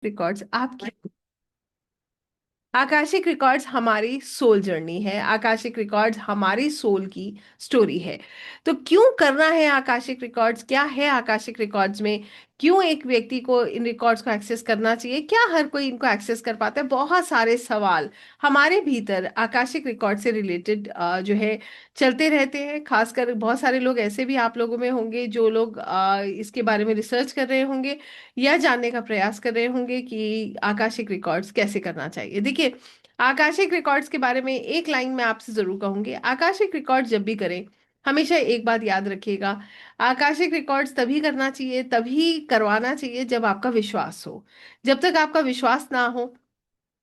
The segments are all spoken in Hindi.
रिकॉर्ड्स आपकी आकाशिक रिकॉर्ड्स हमारी सोल जर्नी है। आकाशिक रिकॉर्ड्स हमारी सोल की स्टोरी है। तो क्यों करना है आकाशिक रिकॉर्ड्स? क्या है आकाशिक रिकॉर्ड्स में? क्यों एक व्यक्ति को इन रिकॉर्ड्स को एक्सेस करना चाहिए? क्या हर कोई इनको एक्सेस कर पाता है? बहुत सारे सवाल हमारे भीतर आकाशिक रिकॉर्ड से रिलेटेड जो है चलते रहते हैं। खासकर बहुत सारे लोग ऐसे भी आप लोगों में होंगे जो लोग इसके बारे में रिसर्च कर रहे होंगे या जानने का प्रयास कर रहे होंगे कि आकाशिक रिकॉर्ड्स कैसे करना चाहिए। देखिए, आकाशिक रिकॉर्ड्स के बारे में एक लाइन मैं आपसे जरूर कहूंगी। आकाशिक रिकॉर्ड्स जब भी करें, हमेशा एक बात याद रखिएगा। आकाशिक रिकॉर्ड्स तभी करना चाहिए, तभी करवाना चाहिए जब आपका विश्वास हो। जब तक आपका विश्वास ना हो,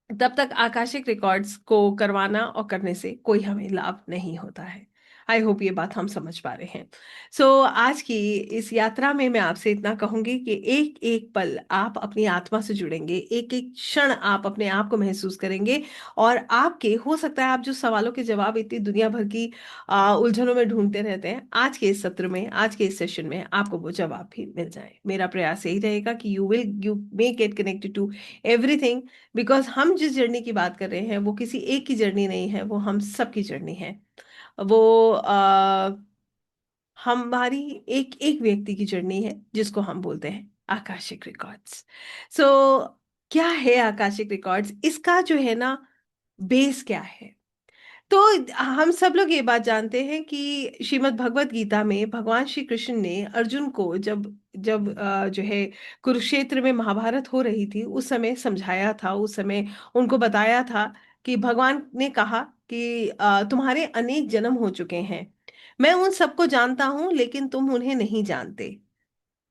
तब तक आकाशिक रिकॉर्ड्स को करवाना और करने से कोई हमें लाभ नहीं होता है। आई होप ये बात हम समझ पा रहे हैं। आज की इस यात्रा में मैं आपसे इतना कहूंगी कि एक एक पल आप अपनी आत्मा से जुड़ेंगे, एक एक क्षण आप अपने आप को महसूस करेंगे। और आपके हो सकता है आप जो सवालों के जवाब इतनी दुनिया भर की उलझनों में ढूंढते रहते हैं, आज के इस सत्र में, आज के इस सेशन में आपको वो जवाब भी मिल जाए। मेरा प्रयास यही रहेगा कि you may get connected to everything. Because हम जिस जर्नी की बात कर रहे हैं वो किसी एक की जर्नी नहीं है, वो हम सबकी जर्नी है। वो हमारी एक एक व्यक्ति की जर्नी है जिसको हम बोलते हैं आकाशिक रिकॉर्ड्स। सो क्या है आकाशिक रिकॉर्ड्स? इसका जो है ना, बेस क्या है? तो हम सब लोग ये बात जानते हैं कि श्रीमद् भगवत गीता में भगवान श्री कृष्ण ने अर्जुन को जब जब जो है कुरुक्षेत्र में महाभारत हो रही थी उस समय समझाया था। उस समय उनको बताया था कि भगवान ने कहा कि तुम्हारे अनेक जन्म हो चुके हैं, मैं उन सबको जानता हूं लेकिन तुम उन्हें नहीं जानते।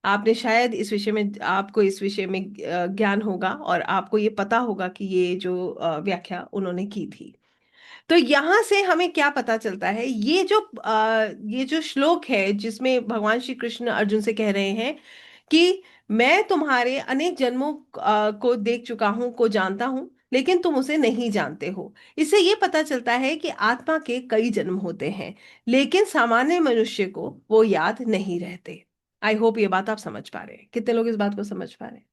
आपने शायद इस विषय में, आपको इस विषय में ज्ञान होगा और आपको ये पता होगा कि ये जो व्याख्या उन्होंने की थी। तो यहां से हमें क्या पता चलता है? ये जो श्लोक है जिसमें भगवान श्री कृष्ण अर्जुन से कह रहे हैं कि मैं तुम्हारे अनेक जन्मों को देख चुका हूं, को जानता हूं, लेकिन तुम उसे नहीं जानते हो। इससे ये पता चलता है कि आत्मा के कई जन्म होते हैं, लेकिन सामान्य मनुष्य को वो याद नहीं रहते। आई होप ये बात आप समझ पा रहे हैं। कितने लोग इस बात को समझ पा रहे हैं?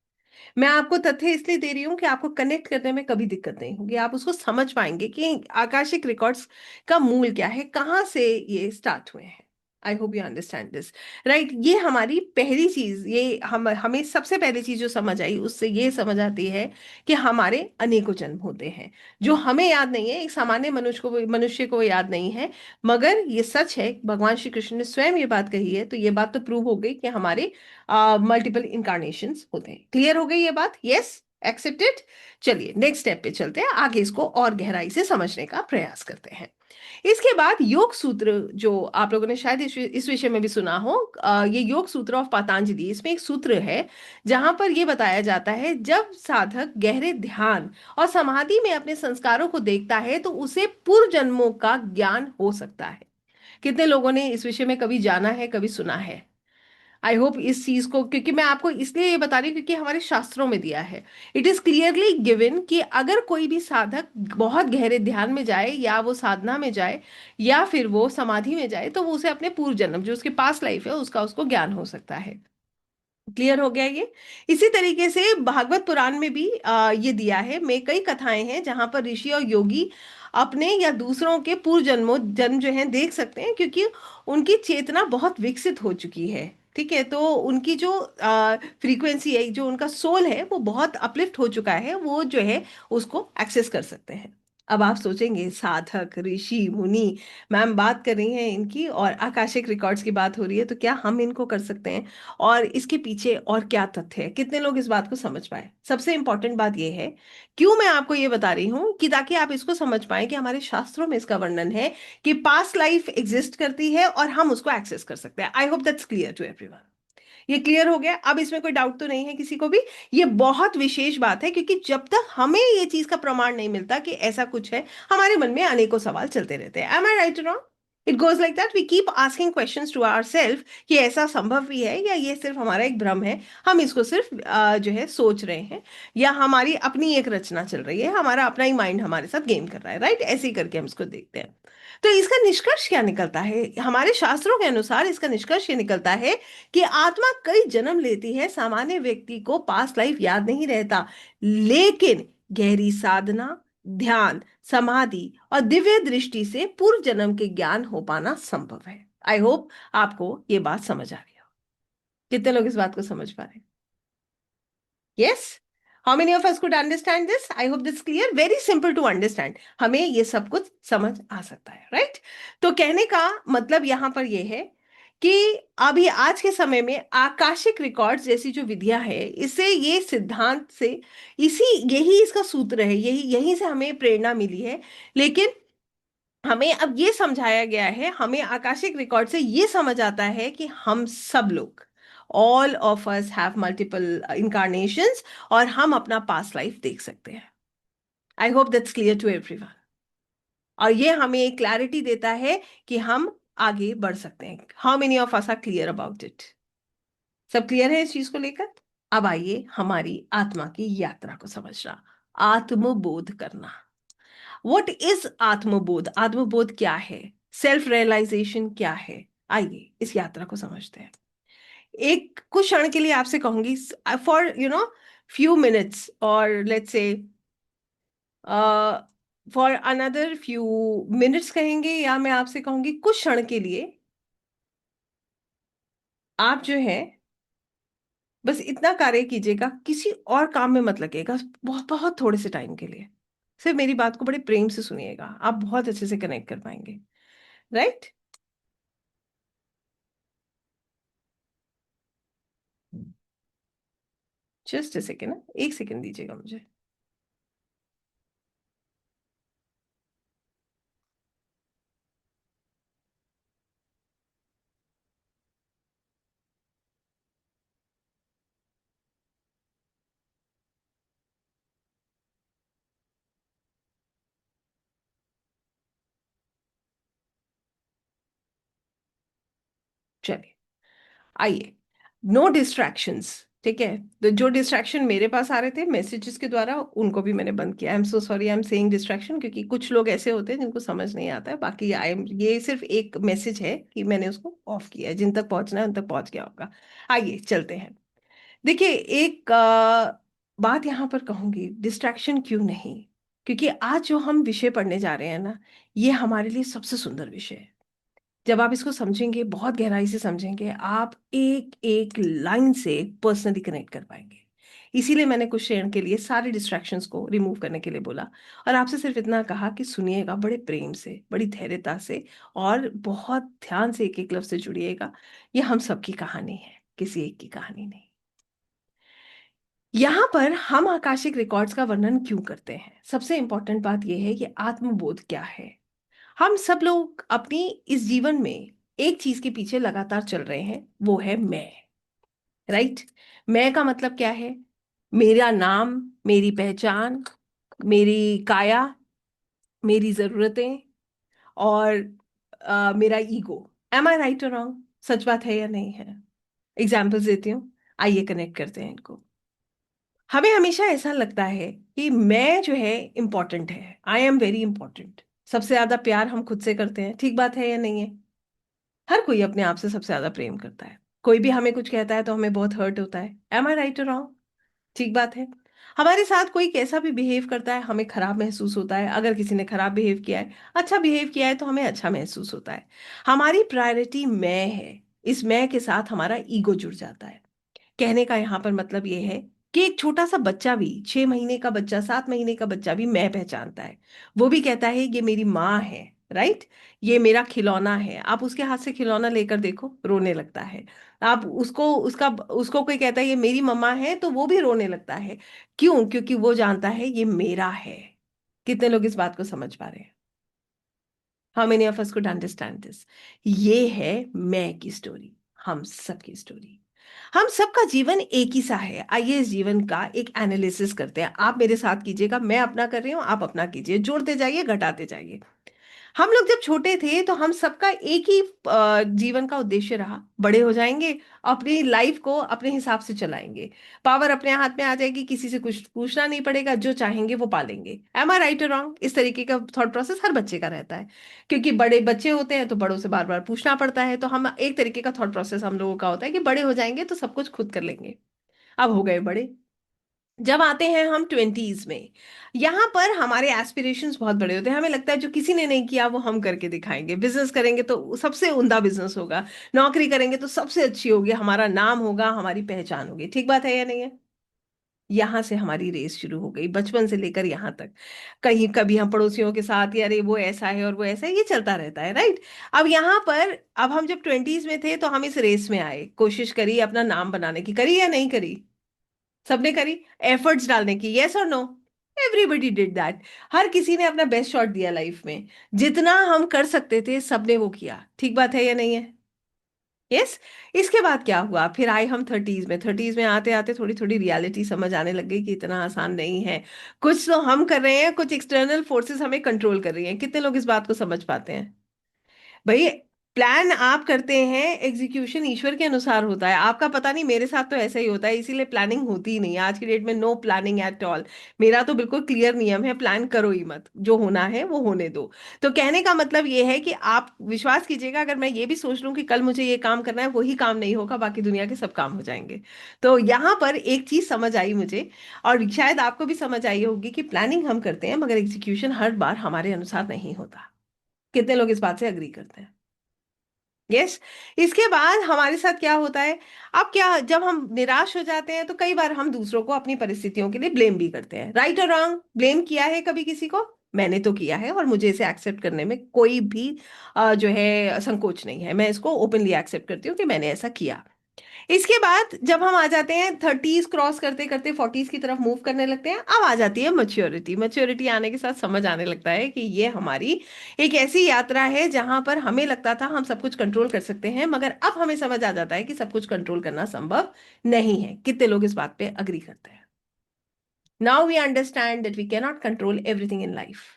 मैं आपको तथ्य इसलिए दे रही हूं कि आपको कनेक्ट करने में कभी दिक्कत नहीं होगी। आप उसको समझ पाएंगे कि आकाशिक रिकॉर्ड्स का मूल क्या है, कहाँ से ये स्टार्ट हुए हैं। I hope you understand this, right? ये हमारी पहली चीज, ये हमें सबसे पहली चीज जो समझ आई उससे ये समझ आती है कि हमारे अनेकों जन्म होते हैं जो हमें याद नहीं है। एक सामान्य मनुष्य को याद नहीं है। मगर ये सच है, भगवान श्री कृष्ण ने स्वयं ये बात कही है, तो ये बात तो प्रूव हो गई कि हमारे मल्टीपल इंकारनेशंस होते हैं। क्लियर हो गई ये बात? Yes, accepted. चलिए नेक्स्ट स्टेप पे चलते हैं, आगे इसको और गहराई से समझने का प्रयास करते हैं। इसके बाद योग सूत्र, जो आप लोगों ने शायद इस विषय में भी सुना हो, ये योग सूत्र ऑफ पतंजलि, इसमें एक सूत्र है जहां पर ये बताया जाता है जब साधक गहरे ध्यान और समाधि में अपने संस्कारों को देखता है तो उसे पूर्व जन्मों का ज्ञान हो सकता है। कितने लोगों ने इस विषय में कभी जाना है, कभी सुना है? आई होप इस चीज को, क्योंकि मैं आपको इसलिए ये बता रही हूँ क्योंकि हमारे शास्त्रों में दिया है। इट इज क्लियरली गिवन कि अगर कोई भी साधक बहुत गहरे ध्यान में जाए या वो साधना में जाए या फिर वो समाधि में जाए तो वो उसे अपने पूर्व जन्म, जो उसके पास लाइफ है, उसका उसको ज्ञान हो सकता है। क्लियर हो गया ये? इसी तरीके से भागवत पुराण में भी ये दिया है। में कई कथाएं हैं जहां पर ऋषि और योगी अपने या दूसरों के पूर्व जन्मों जन्म जो है देख सकते हैं, क्योंकि उनकी चेतना बहुत विकसित हो चुकी है। ठीक है, तो उनकी जो फ्रीक्वेंसी है, जो उनका सोल है, वो बहुत अपलिफ्ट हो चुका है, वो जो है उसको एक्सेस कर सकते हैं। अब आप सोचेंगे साधक, ऋषि, मुनि, मैम बात कर रही हैं इनकी और आकाशिक रिकॉर्ड्स की बात हो रही है, तो क्या हम इनको कर सकते हैं? और इसके पीछे और क्या तथ्य है? कितने लोग इस बात को समझ पाए? सबसे इंपॉर्टेंट बात यह है, क्यों मैं आपको ये बता रही हूं, कि ताकि आप इसको समझ पाए कि हमारे शास्त्रों में इसका वर्णन है कि पास्ट लाइफ एग्जिस्ट करती है और हम उसको एक्सेस कर सकते हैं। I hope that's clear to everyone. ये क्लियर हो गया? अब इसमें कोई डाउट तो नहीं है किसी को भी? ये बहुत विशेष बात है, क्योंकि जब तक हमें ये चीज का प्रमाण नहीं मिलता कि ऐसा कुछ है, हमारे मन में अनेकों सवाल चलते रहते हैं। Am I right? It goes like that, we keep asking questions to our self कि ऐसा संभव भी है या ये सिर्फ हमारा एक भ्रम है, हम इसको सिर्फ जो है सोच रहे हैं, या हमारी अपनी एक रचना चल रही है, हमारा अपना ही माइंड हमारे साथ गेम कर रहा है, राइट? ऐसे ही करके हम इसको देखते हैं। तो इसका निष्कर्ष क्या निकलता है? हमारे शास्त्रों के अनुसार इसका निष्कर्ष ये निकलता है कि आत्मा कई जन्म लेती है, सामान्य व्यक्ति को पास्ट लाइफ याद नहीं रहता, लेकिन गहरी साधना, ध्यान, समाधि और दिव्य दृष्टि से पूर्व जन्म के ज्ञान हो पाना संभव है। आई होप आपको ये बात समझ आ रही हो। कितने लोग इस बात को समझ पा रहे हैं? Yes? How many of us could understand this? I hope this clear, very simple to understand, हमें ये सब कुछ समझ आ सकता है, राइट? तो कहने का मतलब यहां पर ये है कि अभी आज के समय में आकाशिक रिकॉर्ड्स जैसी जो विधियां है, इससे ये सिद्धांत से, इसी यही इसका सूत्र है, यही यहीं से हमें प्रेरणा मिली है। लेकिन हमें अब ये समझाया गया है, हमें आकाशिक रिकॉर्ड से ये समझ आता है कि हम सब लोग, all of us have multiple incarnations, और हम अपना पास्ट लाइफ देख सकते हैं। I hope that's clear to everyone. और ये हमें एक क्लैरिटी देता है कि हम आगे बढ़ सकते हैं। How many of us are clear about it? सब क्लियर है इस चीज को लेकर? अब आइए हमारी आत्मा की यात्रा को समझना, आत्मबोध करना। व्हाट इज आत्मबोध? आत्मबोध क्या है? सेल्फ रियलाइजेशन क्या है? आइए इस यात्रा को समझते हैं। एक कुछ क्षण के लिए आपसे कहूंगी, फॉर फ्यू मिनट्स, और let's say for another few minutes कहेंगे, या मैं आपसे कहूंगी कुछ क्षण के लिए आप जो है बस इतना कार्य कीजिएगा, किसी और काम में मत लगेगा, बहुत बहुत थोड़े से टाइम के लिए सिर्फ मेरी बात को बड़े प्रेम से सुनिएगा, आप बहुत अच्छे से कनेक्ट कर पाएंगे, राइट? जस्ट अ सेकेंड, एक सेकेंड दीजिएगा मुझे। चलिए, आइए, नो डिस्ट्रैक्शंस। ठीक है? तो जो डिस्ट्रैक्शन मेरे पास आ रहे थे मैसेजेस के द्वारा, उनको भी मैंने बंद किया। I am so sorry, I am saying distraction, क्योंकि कुछ लोग ऐसे होते हैं जिनको समझ नहीं आता है। बाकी आई एम, ये सिर्फ एक मैसेज है कि मैंने उसको ऑफ किया है, जिन तक पहुंचना है उन तक पहुंच गया होगा। आइए चलते हैं। देखिए, एक बात यहाँ पर कहूंगी, डिस्ट्रैक्शन क्यों नहीं? क्योंकि आज जो हम विषय पढ़ने जा रहे हैं ना, ये हमारे लिए सबसे सुंदर विषय है। जब आप इसको समझेंगे, बहुत गहराई से समझेंगे, आप एक एक लाइन से पर्सनली कनेक्ट कर पाएंगे। इसीलिए मैंने कुछ क्षण के लिए सारे डिस्ट्रैक्शंस को रिमूव करने के लिए बोला, और आपसे सिर्फ इतना कहा कि सुनिएगा बड़े प्रेम से, बड़ी धैर्यता से, और बहुत ध्यान से एक एक लफ्ज से जुड़िएगा। ये हम सबकी कहानी है, किसी एक की कहानी नहीं। यहाँ पर हम आकाशिक रिकॉर्ड्स का वर्णन क्यों करते हैं? सबसे इंपॉर्टेंट बात यह है कि आत्मबोध क्या है। हम सब लोग अपनी इस जीवन में एक चीज के पीछे लगातार चल रहे हैं, वो है मैं, राइट? मैं का मतलब क्या है? मेरा नाम, मेरी पहचान, मेरी काया, मेरी जरूरतें, और मेरा ईगो। एम आई राइट और रॉन्ग? सच बात है या नहीं है? एग्जाम्पल्स देती हूँ, आइए कनेक्ट करते हैं इनको। हमें हमेशा ऐसा लगता है कि मैं जो है इंपॉर्टेंट है, आई एम वेरी इंपॉर्टेंट। सबसे ज्यादा प्यार हम खुद से करते हैं, ठीक बात है या नहीं है? हर कोई अपने आप से सबसे ज्यादा प्रेम करता है। कोई भी हमें कुछ कहता है तो हमें बहुत हर्ट होता है। एम आई राइट और रॉन्ग? ठीक बात है। हमारे साथ कोई कैसा भी बिहेव करता है, हमें खराब महसूस होता है। अगर किसी ने खराब बिहेव किया है, अच्छा बिहेव किया है, तो हमें अच्छा महसूस होता है। हमारी प्रायोरिटी मैं है, इस मैं के साथ हमारा ईगो जुड़ जाता है। कहने का यहाँ पर मतलब ये है कि एक छोटा सा बच्चा भी, 6 महीने का बच्चा, 7 महीने का बच्चा भी मैं पहचानता है। वो भी कहता है ये मेरी माँ है, राइट? ये मेरा खिलौना है। आप उसके हाथ से खिलौना लेकर देखो, रोने लगता है। आप उसको, उसको कोई कहता है ये मेरी मम्मा है, तो वो भी रोने लगता है। क्यों? क्योंकि वो जानता है ये मेरा है। कितने लोग इस बात को समझ पा रहे हैं? How many of us could understand this? ये है मैं की स्टोरी, हम सबकी स्टोरी। हम सबका जीवन एक ही सा है। आइए इस जीवन का एक एनालिसिस करते हैं। आप मेरे साथ कीजिएगा, मैं अपना कर रही हूं, आप अपना कीजिए, जोड़ते जाइए, घटाते जाइए। हम लोग जब छोटे थे तो हम सबका एक ही जीवन का उद्देश्य रहा, बड़े हो जाएंगे, अपनी लाइफ को अपने हिसाब से चलाएंगे, पावर अपने हाथ में आ जाएगी, किसी से कुछ पूछना नहीं पड़ेगा, जो चाहेंगे वो पालेंगे। एम आई राइट और रॉन्ग? इस तरीके का थॉट प्रोसेस हर बच्चे का रहता है, क्योंकि बड़े बच्चे होते हैं तो बड़ों से बार बार पूछना पड़ता है। तो हम एक तरीके का थॉट प्रोसेस हम लोगों का होता है कि बड़े हो जाएंगे तो सब कुछ खुद कर लेंगे। अब हो गए बड़े, जब आते हैं हम ट्वेंटीज में, यहाँ पर हमारे एस्पिरेशंस बहुत बड़े होते हैं। हमें लगता है जो किसी ने नहीं किया वो हम करके दिखाएंगे, बिजनेस करेंगे तो सबसे उम्दा बिजनेस होगा, नौकरी करेंगे तो सबसे अच्छी होगी, हमारा नाम होगा, हमारी पहचान होगी। ठीक बात है या नहीं है? यहाँ से हमारी रेस शुरू हो गई, बचपन से लेकर यहाँ तक। कहीं कभी हम पड़ोसियों के साथ, यार ये वो ऐसा है और वो ऐसा है, ये चलता रहता है, राइट? अब यहाँ पर, अब हम जब ट्वेंटीज में थे तो हम इस रेस में आए, कोशिश करी अपना नाम बनाने की, करी या नहीं करी? सबने करी, एफर्ट्स डालने की, यस और नो? Everybody did that. हर किसी ने अपना बेस्ट शॉट दिया लाइफ में, जितना हम कर सकते थे सबने वो किया। ठीक बात है या नहीं है? यस। इसके बाद क्या हुआ, फिर आए हम थर्टीज में। थर्टीज में आते आते थोड़ी थोड़ी रियलिटी समझ आने लग गई कि इतना आसान नहीं है। कुछ तो हम कर रहे हैं, कुछ एक्सटर्नल फोर्सेस हमें कंट्रोल कर रही हैं। कितने लोग इस बात को समझ पाते हैं? भाई, प्लान आप करते हैं, एग्जीक्यूशन ईश्वर के अनुसार होता है। आपका पता नहीं, मेरे साथ तो ऐसा ही होता है, इसीलिए प्लानिंग होती ही नहीं है आज की डेट में। No planning at all. मेरा तो बिल्कुल क्लियर नियम है, प्लान करो ही मत, जो होना है वो होने दो। तो कहने का मतलब ये है कि आप विश्वास कीजिएगा, अगर मैं ये भी सोच लूं कि कल मुझे ये काम करना है, वही काम नहीं होगा, बाकी दुनिया के सब काम हो जाएंगे। तो यहाँ पर एक चीज समझ आई मुझे, और शायद आपको भी समझ आई होगी, कि प्लानिंग हम करते हैं मगर एग्जीक्यूशन हर बार हमारे अनुसार नहीं होता। कितने लोग इस बात से अग्री करते हैं? यस। इसके बाद हमारे साथ क्या होता है, अब क्या, जब हम निराश हो जाते हैं तो कई बार हम दूसरों को अपनी परिस्थितियों के लिए ब्लेम भी करते हैं। राइट और रॉन्ग? ब्लेम किया है कभी किसी को? मैंने तो किया है, और मुझे इसे एक्सेप्ट करने में कोई भी जो है संकोच नहीं है। मैं इसको ओपनली एक्सेप्ट करती हूँ कि मैंने ऐसा किया। इसके बाद जब हम आ जाते हैं थर्टीज क्रॉस करते करते फोर्टीज की तरफ मूव करने लगते हैं, अब आ जाती है मैच्योरिटी। मैच्योरिटी आने के साथ समझ आने लगता है कि ये हमारी एक ऐसी यात्रा है जहां पर हमें लगता था हम सब कुछ कंट्रोल कर सकते हैं, मगर अब हमें समझ आ जाता है कि सब कुछ कंट्रोल करना संभव नहीं है। कितने लोग इस बात पे अग्री करते हैं? Now we understand that we cannot control everything in life.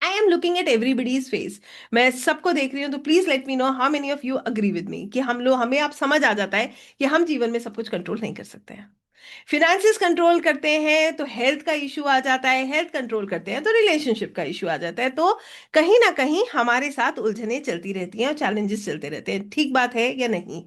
I am looking at everybody's face, मैं सबको देख रही हूँ, तो please let me know how many of you agree with me कि हम लोग, हमें आप समझ आ जाता है कि हम जीवन में सब कुछ कंट्रोल नहीं कर सकते हैं। फिनेंसेस कंट्रोल करते हैं तो हेल्थ का इशू आ जाता है, हेल्थ कंट्रोल करते हैं तो रिलेशनशिप का इशू आ जाता है। तो कहीं ना कहीं हमारे साथ उलझनें चलती रहती हैं और चैलेंजेस चलते रहते हैं। ठीक बात है या नहीं?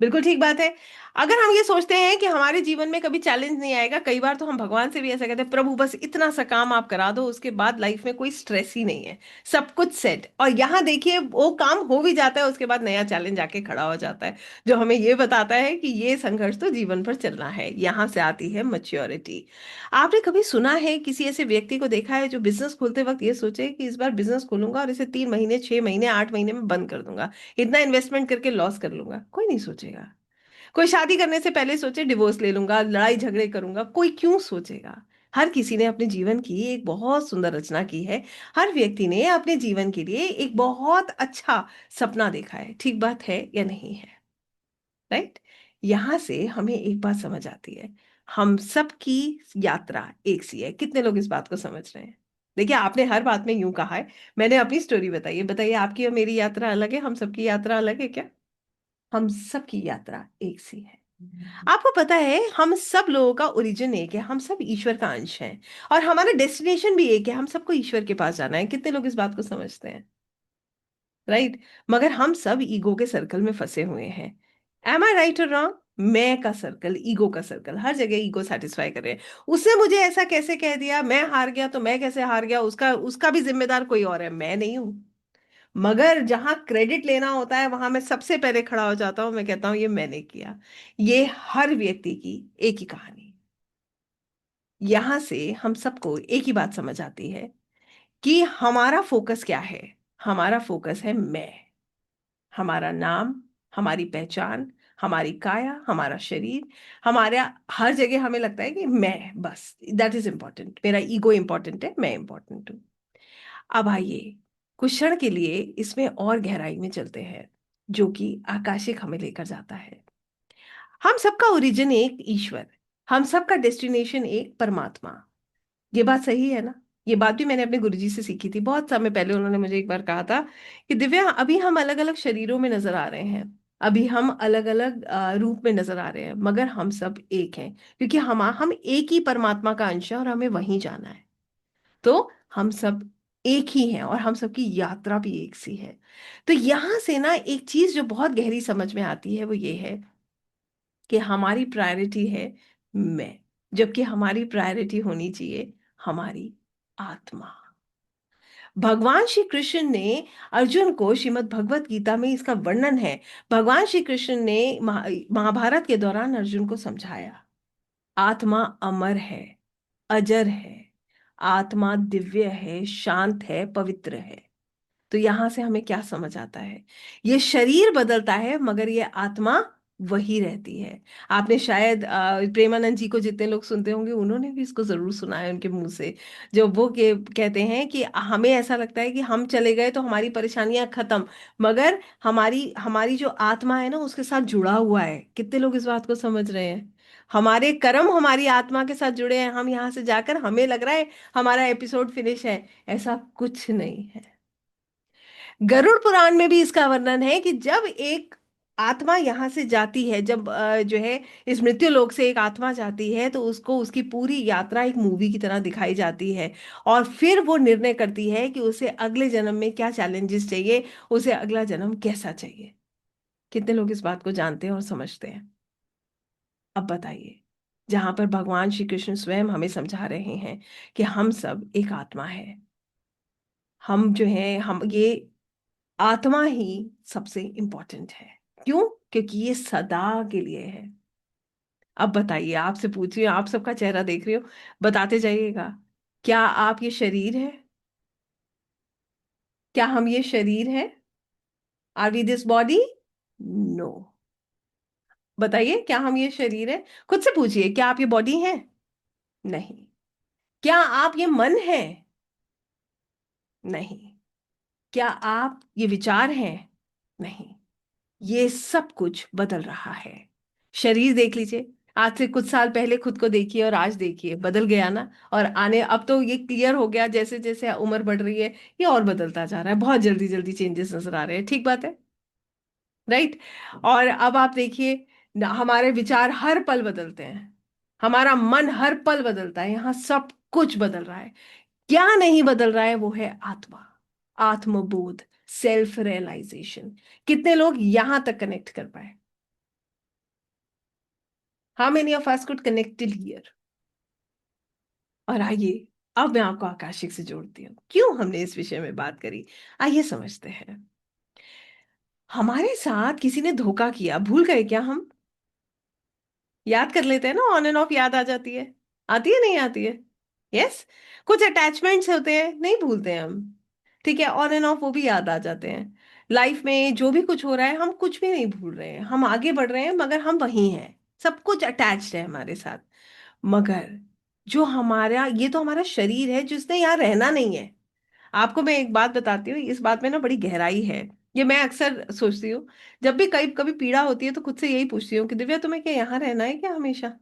बिल्कुल ठीक बात है। अगर हम ये सोचते हैं कि हमारे जीवन में कभी चैलेंज नहीं आएगा, कई बार तो हम भगवान से भी ऐसा कहते हैं, प्रभु बस इतना सा काम आप करा दो, उसके बाद लाइफ में कोई स्ट्रेस ही नहीं है, सब कुछ सेट। और यहाँ देखिए, वो काम हो भी जाता है, उसके बाद नया चैलेंज आके खड़ा हो जाता है, जो हमें ये बताता है कि ये संघर्ष तो जीवन भर चलना है। यहाँ से आती है मैच्योरिटी। आपने कभी सुना है, किसी ऐसे व्यक्ति को देखा है जो बिजनेस खोलते वक्त ये सोचे कि इस बार बिजनेस खोलूंगा और इसे 3 महीने, 6 महीने, 8 महीने में बंद कर दूंगा, इतना इन्वेस्टमेंट करके लॉस कर लूंगा? कोई नहीं सोचेगा। कोई शादी करने से पहले सोचे डिवोर्स ले लूंगा, लड़ाई झगड़े करूंगा, कोई क्यों सोचेगा? हर किसी ने अपने जीवन की एक बहुत सुंदर रचना की है। हर व्यक्ति ने अपने जीवन के लिए एक बहुत अच्छा सपना देखा है। ठीक बात है या नहीं है? राइट। यहां से हमें एक बात समझ आती है, हम सबकी यात्रा एक सी है। कितने लोग इस बात को समझ रहे हैं? देखिए, आपने हर बात में यूं कहा है, मैंने अपनी स्टोरी बताई है। बताइए, आपकी और मेरी यात्रा अलग है, हम सबकी यात्रा अलग है क्या? हम सबकी यात्रा एक सी है। आपको पता है, हम सब लोगों का ओरिजिन एक है, हम सब ईश्वर का अंश हैं, और हमारा डेस्टिनेशन भी एक है, हम सबको ईश्वर के पास जाना है। कितने लोग इस बात को समझते हैं? राइट। मगर हम सब ईगो के सर्कल में फंसे हुए हैं। एम आई राइट और रॉन्ग? मैं का सर्कल, ईगो का सर्कल, हर जगह ईगो सेटिस्फाई कर रहे हैं। उसने मुझे ऐसा कैसे कह दिया, मैं हार गया तो मैं कैसे हार गया, उसका उसका भी जिम्मेदार कोई और है, मैं नहीं हूं। मगर जहां क्रेडिट लेना होता है वहां मैं सबसे पहले खड़ा हो जाता हूं, मैं कहता हूं ये मैंने किया। ये हर व्यक्ति की एक ही कहानी। यहां से हम सबको एक ही बात समझ आती है कि हमारा फोकस क्या है। हमारा फोकस है मैं, हमारा नाम, हमारी पहचान, हमारी काया, हमारा शरीर, हमारा, हर जगह हमें लगता है कि मैं, बस दैट इज इंपॉर्टेंट, मेरा ईगो इंपॉर्टेंट है, मैं इंपॉर्टेंट हूं। अब आइए कुछ क्षण के लिए इसमें और गहराई में चलते हैं, जो कि आकाशिक हमें लेकर जाता है। हम सबका ओरिजिन एक ईश्वर, हम सबका डेस्टिनेशन एक परमात्मा। ये बात सही है ना? ये बात भी मैंने अपने गुरुजी से सीखी थी बहुत समय पहले। उन्होंने मुझे एक बार कहा था कि दिव्या, अभी हम अलग अलग शरीरों में नजर आ रहे हैं, अभी हम अलग अलग रूप में नजर आ रहे हैं, मगर हम सब एक हैं, क्योंकि हम एक ही परमात्मा का अंश है और हमें वहीं जाना है। तो हम सब एक ही हैं और हम सबकी यात्रा भी एक सी है। तो यहां से ना एक चीज जो बहुत गहरी समझ में आती है वो ये है कि हमारी प्रायोरिटी है मैं, जबकि हमारी प्रायोरिटी होनी चाहिए हमारी आत्मा। भगवान श्री कृष्ण ने अर्जुन को, श्रीमद् भगवत गीता में इसका वर्णन है, भगवान श्री कृष्ण ने महाभारत के दौरान अर्जुन को समझाया, आत्मा अमर है, अजर है, आत्मा दिव्य है, शांत है, पवित्र है। तो यहां से हमें क्या समझ आता है? ये शरीर बदलता है मगर ये आत्मा वही रहती है। आपने शायद प्रेमानंद जी को, जितने लोग सुनते होंगे उन्होंने भी इसको जरूर सुना है उनके मुंह से, जो वो कहते हैं कि हमें ऐसा लगता है कि हम चले गए तो हमारी परेशानियां खत्म, मगर हमारी हमारी जो आत्मा है ना उसके साथ जुड़ा हुआ है। कितने लोग इस बात को समझ रहे हैं? हमारे कर्म हमारी आत्मा के साथ जुड़े हैं। हम यहाँ से जाकर हमें लग रहा है हमारा एपिसोड फिनिश है, ऐसा कुछ नहीं है। गरुड़ पुराण में भी इसका वर्णन है कि जब एक आत्मा यहां से जाती है, जब जो है इस मृत्यु लोक से एक आत्मा जाती है, तो उसको उसकी पूरी यात्रा एक मूवी की तरह दिखाई जाती है। और फिर वो निर्णय करती है कि उसे अगले जन्म में क्या चैलेंजेस चाहिए, उसे अगला जन्म कैसा चाहिए। कितने लोग इस बात को जानते हैं और समझते हैं? अब बताइए, जहां पर भगवान श्री कृष्ण स्वयं हमें समझा रहे हैं कि हम सब एक आत्मा है, हम जो है हम ये आत्मा ही सबसे इंपॉर्टेंट है। क्यों? क्योंकि ये सदा के लिए है। अब बताइए, आपसे पूछ रही हूँ, आप सबका चेहरा देख रही हो, बताते जाइएगा, क्या आप ये शरीर है? क्या हम ये शरीर है? Are we this body? No. बताइए, क्या हम ये शरीर है? खुद से पूछिए, क्या आप ये बॉडी हैं? नहीं। क्या आप ये मन है? नहीं। क्या आप ये विचार हैं? नहीं। ये सब कुछ बदल रहा है। शरीर देख लीजिए, आज से कुछ साल पहले खुद को देखिए और आज देखिए, बदल गया ना। और आने अब तो ये क्लियर हो गया, जैसे जैसे उम्र बढ़ रही है ये और बदलता जा रहा है, बहुत जल्दी जल्दी चेंजेस नजर आ रहे हैं। ठीक बात है, राइट? और अब आप देखिए हमारे विचार हर पल बदलते हैं, हमारा मन हर पल बदलता है, यहाँ सब कुछ बदल रहा है। क्या नहीं बदल रहा है? वो है आत्मा, आत्मबोध, सेल्फ रियलाइजेशन। कितने लोग यहां तक कनेक्ट कर पाए? How many of us could connected here? और आइए, अब मैं आपको आकाशिक से जोड़ती हूँ, क्यों हमने इस विषय में बात करी। आइए समझते हैं। हमारे साथ किसी ने धोखा किया, भूल गए क्या हम? याद कर लेते हैं ना, ऑन एंड ऑफ याद आ जाती है, आती है नहीं आती है? यस। कुछ अटैचमेंट्स होते हैं, नहीं भूलते हैं हम। ठीक है, ऑन एंड ऑफ वो भी याद आ जाते हैं। लाइफ में जो भी कुछ हो रहा है हम कुछ भी नहीं भूल रहे हैं, हम आगे बढ़ रहे हैं मगर हम वहीं हैं, सब कुछ अटैच्ड है हमारे साथ। मगर जो हमारा, ये तो हमारा शरीर है जिसने यहाँ रहना नहीं है। आपको मैं एक बात बताती हूँ, इस बात में ना बड़ी गहराई है। ये मैं अक्सर सोचती हूँ, जब भी कभी कभी पीड़ा होती है तो खुद से यही पूछती हूँ कि दिव्या, तुम्हें क्या यहाँ रहना है क्या हमेशा?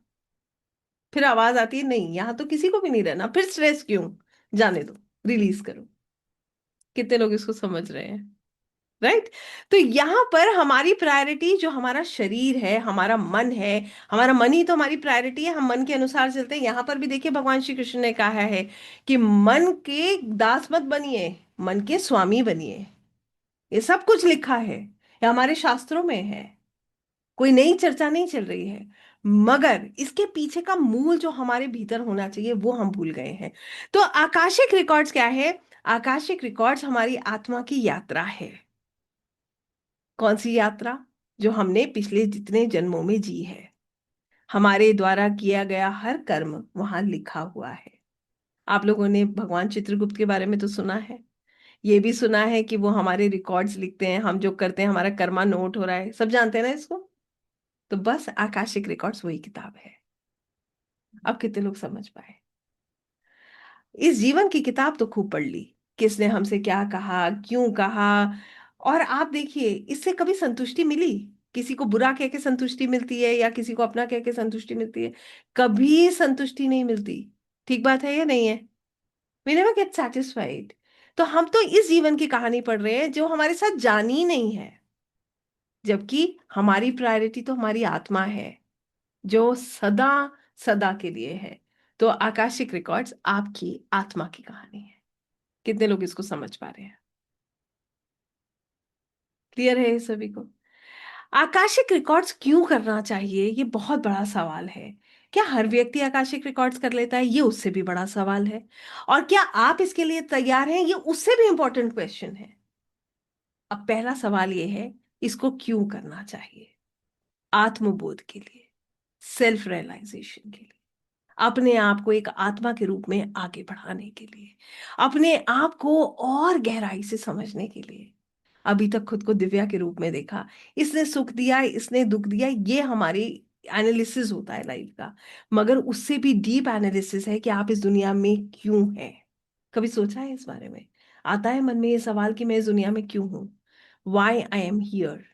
फिर आवाज आती है, नहीं यहाँ तो किसी को भी नहीं रहना। फिर स्ट्रेस क्यों? जाने दो, रिलीज करो। कितने लोग इसको समझ रहे हैं? राइट? तो यहाँ पर हमारी प्रायोरिटी जो हमारा शरीर है, हमारा मन है, हमारा मन ही तो हमारी प्रायोरिटी है, हम मन के अनुसार चलते हैं। यहाँ पर भी देखिए भगवान श्री कृष्ण ने कहा है कि मन के दास मत बनिए, मन के स्वामी बनिए। ये सब कुछ लिखा है, ये हमारे शास्त्रों में है, कोई नई चर्चा नहीं चल रही है। मगर इसके पीछे का मूल जो हमारे भीतर होना चाहिए वो हम भूल गए हैं। तो आकाशिक रिकॉर्ड्स क्या है? आकाशिक रिकॉर्ड्स हमारी आत्मा की यात्रा है। कौन सी यात्रा? जो हमने पिछले जितने जन्मों में जी है, हमारे द्वारा किया गया हर कर्म वहां लिखा हुआ है। आप लोगों ने भगवान चित्रगुप्त के बारे में तो सुना है, ये भी सुना है कि वो हमारे रिकॉर्ड्स लिखते हैं, हम जो करते हैं हमारा कर्मा नोट हो रहा है, सब जानते हैं ना इसको। तो बस आकाशिक रिकॉर्ड्स वही किताब है। अब कितने लोग समझ पाए? इस जीवन की किताब तो खूब पढ़ ली, किसने हमसे क्या कहा, क्यों कहा। और आप देखिए, इससे कभी संतुष्टि मिली? किसी को बुरा कह के संतुष्टि मिलती है या किसी को अपना कह के संतुष्टि मिलती है? कभी संतुष्टि नहीं मिलती। ठीक बात है या नहीं है? We never get satisfied. तो हम तो इस जीवन की कहानी पढ़ रहे हैं जो हमारे साथ जानी ही नहीं है, जबकि हमारी प्रायोरिटी तो हमारी आत्मा है, जो सदा सदा के लिए है। तो आकाशिक रिकॉर्ड्स आपकी आत्मा की कहानी है। कितने लोग इसको समझ पा रहे हैं? क्लियर है ये सभी को? आकाशिक रिकॉर्ड्स क्यों करना चाहिए, ये बहुत बड़ा सवाल है। क्या हर व्यक्ति आकाशिक रिकॉर्ड्स कर लेता है, ये उससे भी बड़ा सवाल है। और क्या आप इसके लिए तैयार हैं, ये उससे भी इंपॉर्टेंट क्वेश्चन है। अब पहला सवाल ये है, इसको क्यों करना चाहिए? आत्मबोध के लिए, सेल्फ रियलाइजेशन के लिए, अपने आप को एक आत्मा के रूप में आगे बढ़ाने के लिए, अपने आप को और गहराई से समझने के लिए। अभी तक खुद को दिव्या के रूप में देखा, इसने सुख दिया, इसने दुख दिया, ये हमारी एनालिसिस होता है लाइफ का। मगर उससे भी डीप एनालिसिस है कि आप इस दुनिया में क्यों हैं। कभी सोचा है इस बारे में? आता है मन में ये सवाल कि मैं इस दुनिया में क्यों हूं? Why I am here,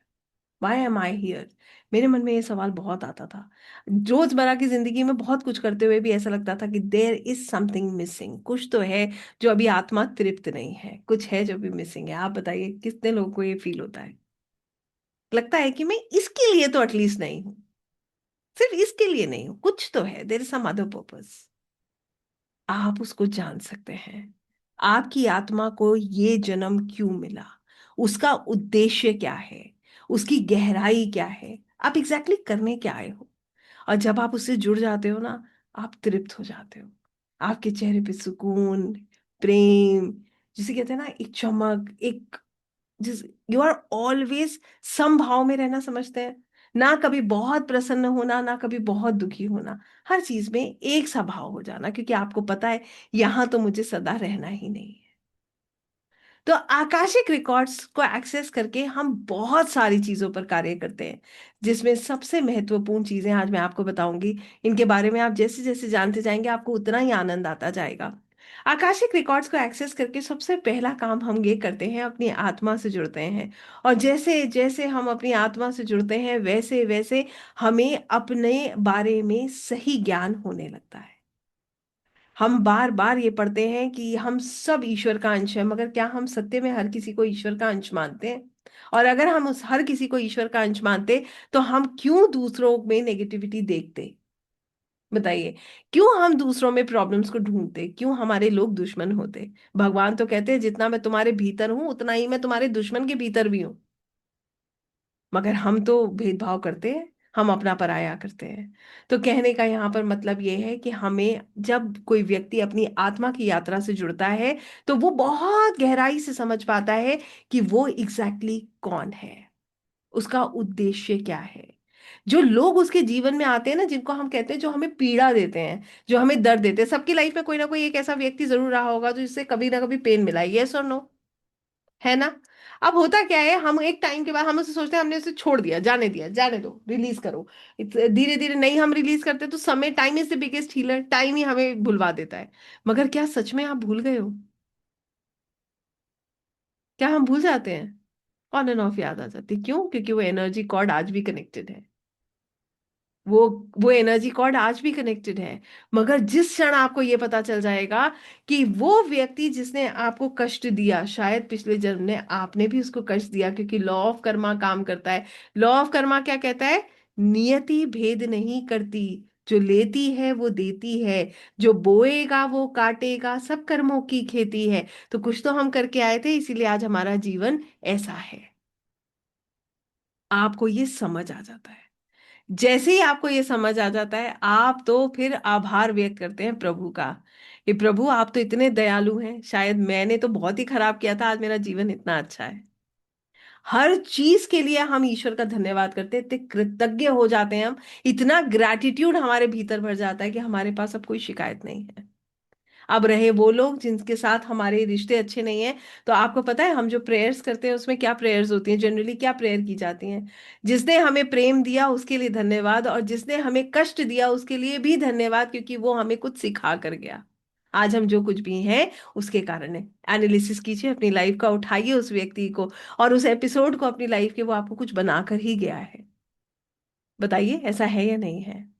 why am I here. मेरे मन में ये सवाल बहुत आता था। रोजमर्रा की जिंदगी में बहुत कुछ करते हुए भी ऐसा लगता था कि देयर इज समथिंग मिसिंग, कुछ तो है जो अभी आत्मा तृप्त नहीं है, कुछ है जो भी मिसिंग है। आप बताइए कितने लोगों को ये फील होता है? लगता है कि मैं इसके लिए तो एटलीस्ट नहीं हूं, सिर्फ इसके लिए नहीं हूं, कुछ तो है, there is some other purpose. आप उसको जान सकते हैं। आपकी आत्मा को ये जन्म क्यों मिला, उसका उद्देश्य क्या है, उसकी गहराई क्या है, आप एग्जैक्टली करने क्या आए हो। और जब आप उससे जुड़ जाते हो ना, आप तृप्त हो जाते हो। आपके चेहरे पे सुकून, प्रेम, जिसे कहते हैं ना, एक चमक, एक जिस यू आर ऑलवेज समभाव में रहना, समझते हैं ना? कभी बहुत प्रसन्न होना, ना कभी बहुत दुखी होना, हर चीज में एक सा भाव हो जाना, क्योंकि आपको पता है यहां तो मुझे सदा रहना ही नहीं है। तो आकाशिक रिकॉर्ड्स को एक्सेस करके हम बहुत सारी चीजों पर कार्य करते हैं, जिसमें सबसे महत्वपूर्ण चीजें आज मैं आपको बताऊंगी। इनके बारे में आप जैसे जैसे जानते जाएंगे, आपको उतना ही आनंद आता जाएगा। आकाशिक रिकॉर्ड्स को एक्सेस करके सबसे पहला काम हम ये करते हैं, अपनी आत्मा से जुड़ते हैं। और जैसे जैसे हम अपनी आत्मा से जुड़ते हैं, वैसे वैसे हमें अपने बारे में सही ज्ञान होने लगता है। हम बार बार ये पढ़ते हैं कि हम सब ईश्वर का अंश है, मगर क्या हम सत्य में हर किसी को ईश्वर का अंश मानते हैं? और अगर हम उस हर किसी को ईश्वर का अंश मानते, तो हम क्यों दूसरों में नेगेटिविटी देखते? बताइए, क्यों हम दूसरों में प्रॉब्लम्स को ढूंढते, क्यों हमारे लोग दुश्मन होते? भगवान तो कहते हैं जितना मैं तुम्हारे भीतर हूं, उतना ही मैं तुम्हारे दुश्मन के भीतर भी हूं। मगर हम तो भेदभाव करते हैं, हम अपना पराया करते हैं। तो कहने का यहाँ पर मतलब ये है कि हमें, जब कोई व्यक्ति अपनी आत्मा की यात्रा से जुड़ता है, तो वो बहुत गहराई से समझ पाता है कि वो एग्जैक्टली कौन है, उसका उद्देश्य क्या है। जो लोग उसके जीवन में आते हैं ना, जिनको हम कहते हैं जो हमें पीड़ा देते हैं, जो हमें दर्द देते हैं, सबकी लाइफ में कोई ना कोई एक ऐसा व्यक्ति जरूर रहा होगा जो जिससे कभी ना कभी पेन मिला है, यस और नो? है ना? अब होता क्या है, हम एक टाइम के बाद हम उसे सोचते हैं हमने उसे छोड़ दिया, जाने दिया, जाने दो, रिलीज करो। धीरे धीरे नहीं हम रिलीज करते, तो समय, time is the biggest healer, time ही हमें भुलवा देता है। मगर क्या सच में आप भूल गए हो? क्या हम भूल जाते हैं? ऑन एंड ऑफ याद आ जाती, क्यों? क्योंकि वो एनर्जी कॉर्ड आज भी कनेक्टेड है। वो वो एनर्जी कॉर्ड आज भी कनेक्टेड है। मगर जिस क्षण आपको ये पता चल जाएगा कि वो व्यक्ति जिसने आपको कष्ट दिया, शायद पिछले जन्म में आपने भी उसको कष्ट दिया, क्योंकि लॉ ऑफ कर्मा काम करता है। लॉ ऑफ कर्मा क्या कहता है? नियति भेद नहीं करती, जो लेती है वो देती है, जो बोएगा वो काटेगा, सब कर्मों की खेती है। तो कुछ तो हम करके आए थे, इसीलिए आज हमारा जीवन ऐसा है। आपको ये समझ आ जाता है। जैसे ही आपको ये समझ आ जाता है, आप तो फिर आभार व्यक्त करते हैं प्रभु का, कि प्रभु आप तो इतने दयालु हैं, शायद मैंने तो बहुत ही खराब किया था, आज मेरा जीवन इतना अच्छा है। हर चीज के लिए हम ईश्वर का धन्यवाद करते हैं, इतने कृतज्ञ हो जाते हैं हम, इतना ग्रैटिट्यूड हमारे भीतर भर जाता है कि हमारे पास अब कोई शिकायत नहीं है। अब रहे वो लोग जिनके साथ हमारे रिश्ते अच्छे नहीं हैं, तो आपको पता है हम जो प्रेयर्स करते हैं उसमें क्या प्रेयर्स होती हैं, जनरली क्या प्रेयर की जाती हैं? जिसने हमें प्रेम दिया उसके लिए धन्यवाद, और जिसने हमें कष्ट दिया उसके लिए भी धन्यवाद, क्योंकि वो हमें कुछ सिखा कर गया। आज हम जो कुछ भी हैं उसके कारण है। एनालिसिस कीजिए अपनी लाइफ का, उठाइए उस व्यक्ति को और उस एपिसोड को अपनी लाइफ के, वो आपको कुछ बना कर ही गया है। बताइए ऐसा है या नहीं है?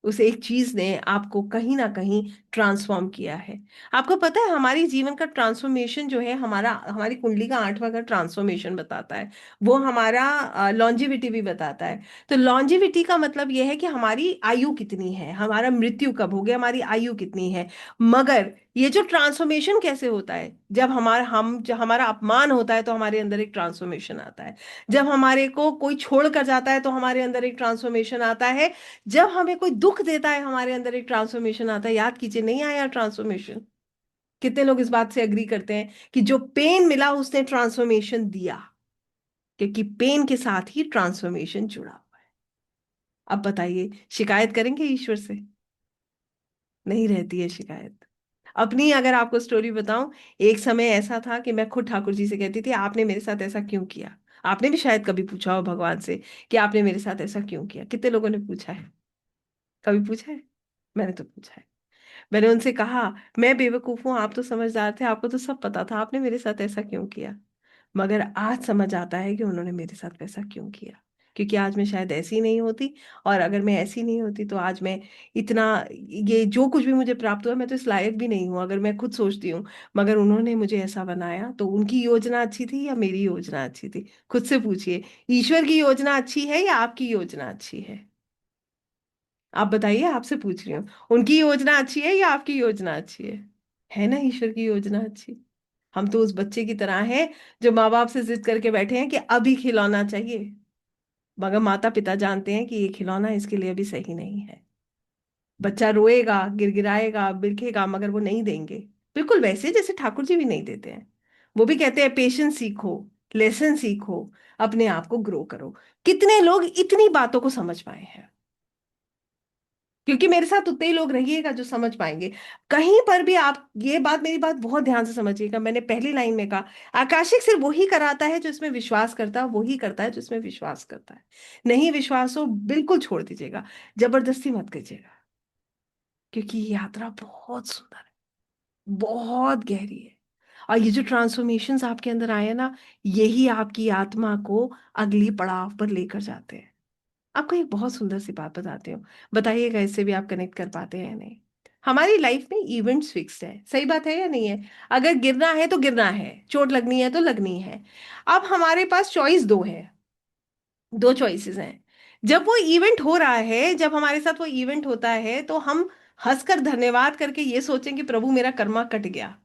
उस एक चीज ने आपको कहीं ना कहीं ट्रांसफॉर्म किया है। आपको पता है हमारी जीवन का ट्रांसफॉर्मेशन जो है, हमारा हमारी कुंडली का 8वां घर ट्रांसफॉर्मेशन बताता है। वो हमारा लॉन्जिविटी भी बताता है। तो लॉन्जिविटी का मतलब यह है कि हमारी आयु कितनी है, हमारा मृत्यु कब हो गया, हमारी आयु कितनी है। मगर ये जो ट्रांसफॉर्मेशन कैसे होता है, जब हमारा अपमान होता है तो हमारे अंदर एक ट्रांसफॉर्मेशन आता है। जब हमारे को कोई छोड़ कर जाता है तो हमारे अंदर एक ट्रांसफॉर्मेशन आता है। जब हमें कोई दुख देता है हमारे अंदर एक ट्रांसफॉर्मेशन आता है। याद कीजिए, नहीं आया ट्रांसफॉर्मेशन? कितने लोग इस बात से एग्री करते हैं कि जो पेन मिला उसने ट्रांसफॉर्मेशन दिया, क्योंकि पेन के साथ ही ट्रांसफॉर्मेशन जुड़ा हुआ है। अब बताइए, शिकायत करेंगे ईश्वर से? नहीं रहती है शिकायत। अपनी अगर आपको स्टोरी बताऊं, एक समय ऐसा था कि मैं खुद ठाकुर जी से कहती थी, आपने मेरे साथ ऐसा क्यों किया? आपने भी शायद कभी पूछा हो भगवान से कि आपने मेरे साथ ऐसा क्यों किया। कितने लोगों ने पूछा है? कभी पूछा है? मैंने तो पूछा है। मैंने उनसे कहा, मैं बेवकूफ हूं, आप तो समझदार थे, आपको तो सब पता था, आपने मेरे साथ ऐसा क्यों किया? मगर आज समझ आता है कि उन्होंने मेरे साथ वैसा क्यों किया। क्योंकि आज मैं शायद ऐसी नहीं होती। और अगर मैं ऐसी नहीं होती तो आज मैं इतना, ये जो कुछ भी मुझे प्राप्त हुआ, मैं तो इस लायक भी नहीं हूँ अगर मैं खुद सोचती हूँ। मगर उन्होंने मुझे ऐसा बनाया, तो उनकी योजना अच्छी थी या मेरी योजना अच्छी थी? खुद से पूछिए, ईश्वर की योजना अच्छी है या आपकी योजना अच्छी है? आप बताइए, आपसे पूछ रही हूँ। उनकी योजना अच्छी है या आपकी योजना अच्छी है ना ईश्वर की योजना अच्छी। हम तो उस बच्चे की तरह हैं जो माँ बाप से जिद करके बैठे हैं कि अभी खिलौना चाहिए। मगर माता पिता जानते हैं कि ये खिलौना इसके लिए अभी सही नहीं है। बच्चा रोएगा, गिड़गिड़ाएगा, बिलखेगा, मगर वो नहीं देंगे। बिल्कुल वैसे जैसे ठाकुर जी भी नहीं देते हैं। वो भी कहते हैं पेशेंस सीखो, लेसन सीखो, अपने आप को ग्रो करो। कितने लोग इतनी बातों को समझ पाए हैं? क्योंकि मेरे साथ उतने ही लोग रहिएगा जो समझ पाएंगे। कहीं पर भी आप ये बात, मेरी बात बहुत ध्यान से समझिएगा, मैंने पहली लाइन में कहा, आकाशिक सिर्फ वही कराता है जो इसमें विश्वास करता है, वही करता है जो इसमें विश्वास करता है। नहीं विश्वास हो, बिल्कुल छोड़ दीजिएगा, जबरदस्ती मत कीजिएगा। क्योंकि ये यात्रा बहुत सुंदर है, बहुत गहरी है। और ये जो ट्रांसफॉर्मेशंस आपके अंदर आए हैं ना, यही आपकी आत्मा को अगली पड़ाव पर लेकर जाते हैं। आपको एक बहुत सुंदर सी बात बताती हूँ, बताइएगा इससे भी आप कनेक्ट कर पाते हैं या नहीं। हमारी लाइफ में इवेंट्स फिक्स्ड है, सही बात है या नहीं है? अगर गिरना है तो गिरना है, चोट लगनी है तो लगनी है। अब हमारे पास चॉइस दो है, दो चॉइसेस हैं। जब वो इवेंट हो रहा है, जब हमारे साथ वो इवेंट होता है, तो हम हंसकर धन्यवाद करके ये सोचें कि प्रभु मेरा कर्मा कट गया,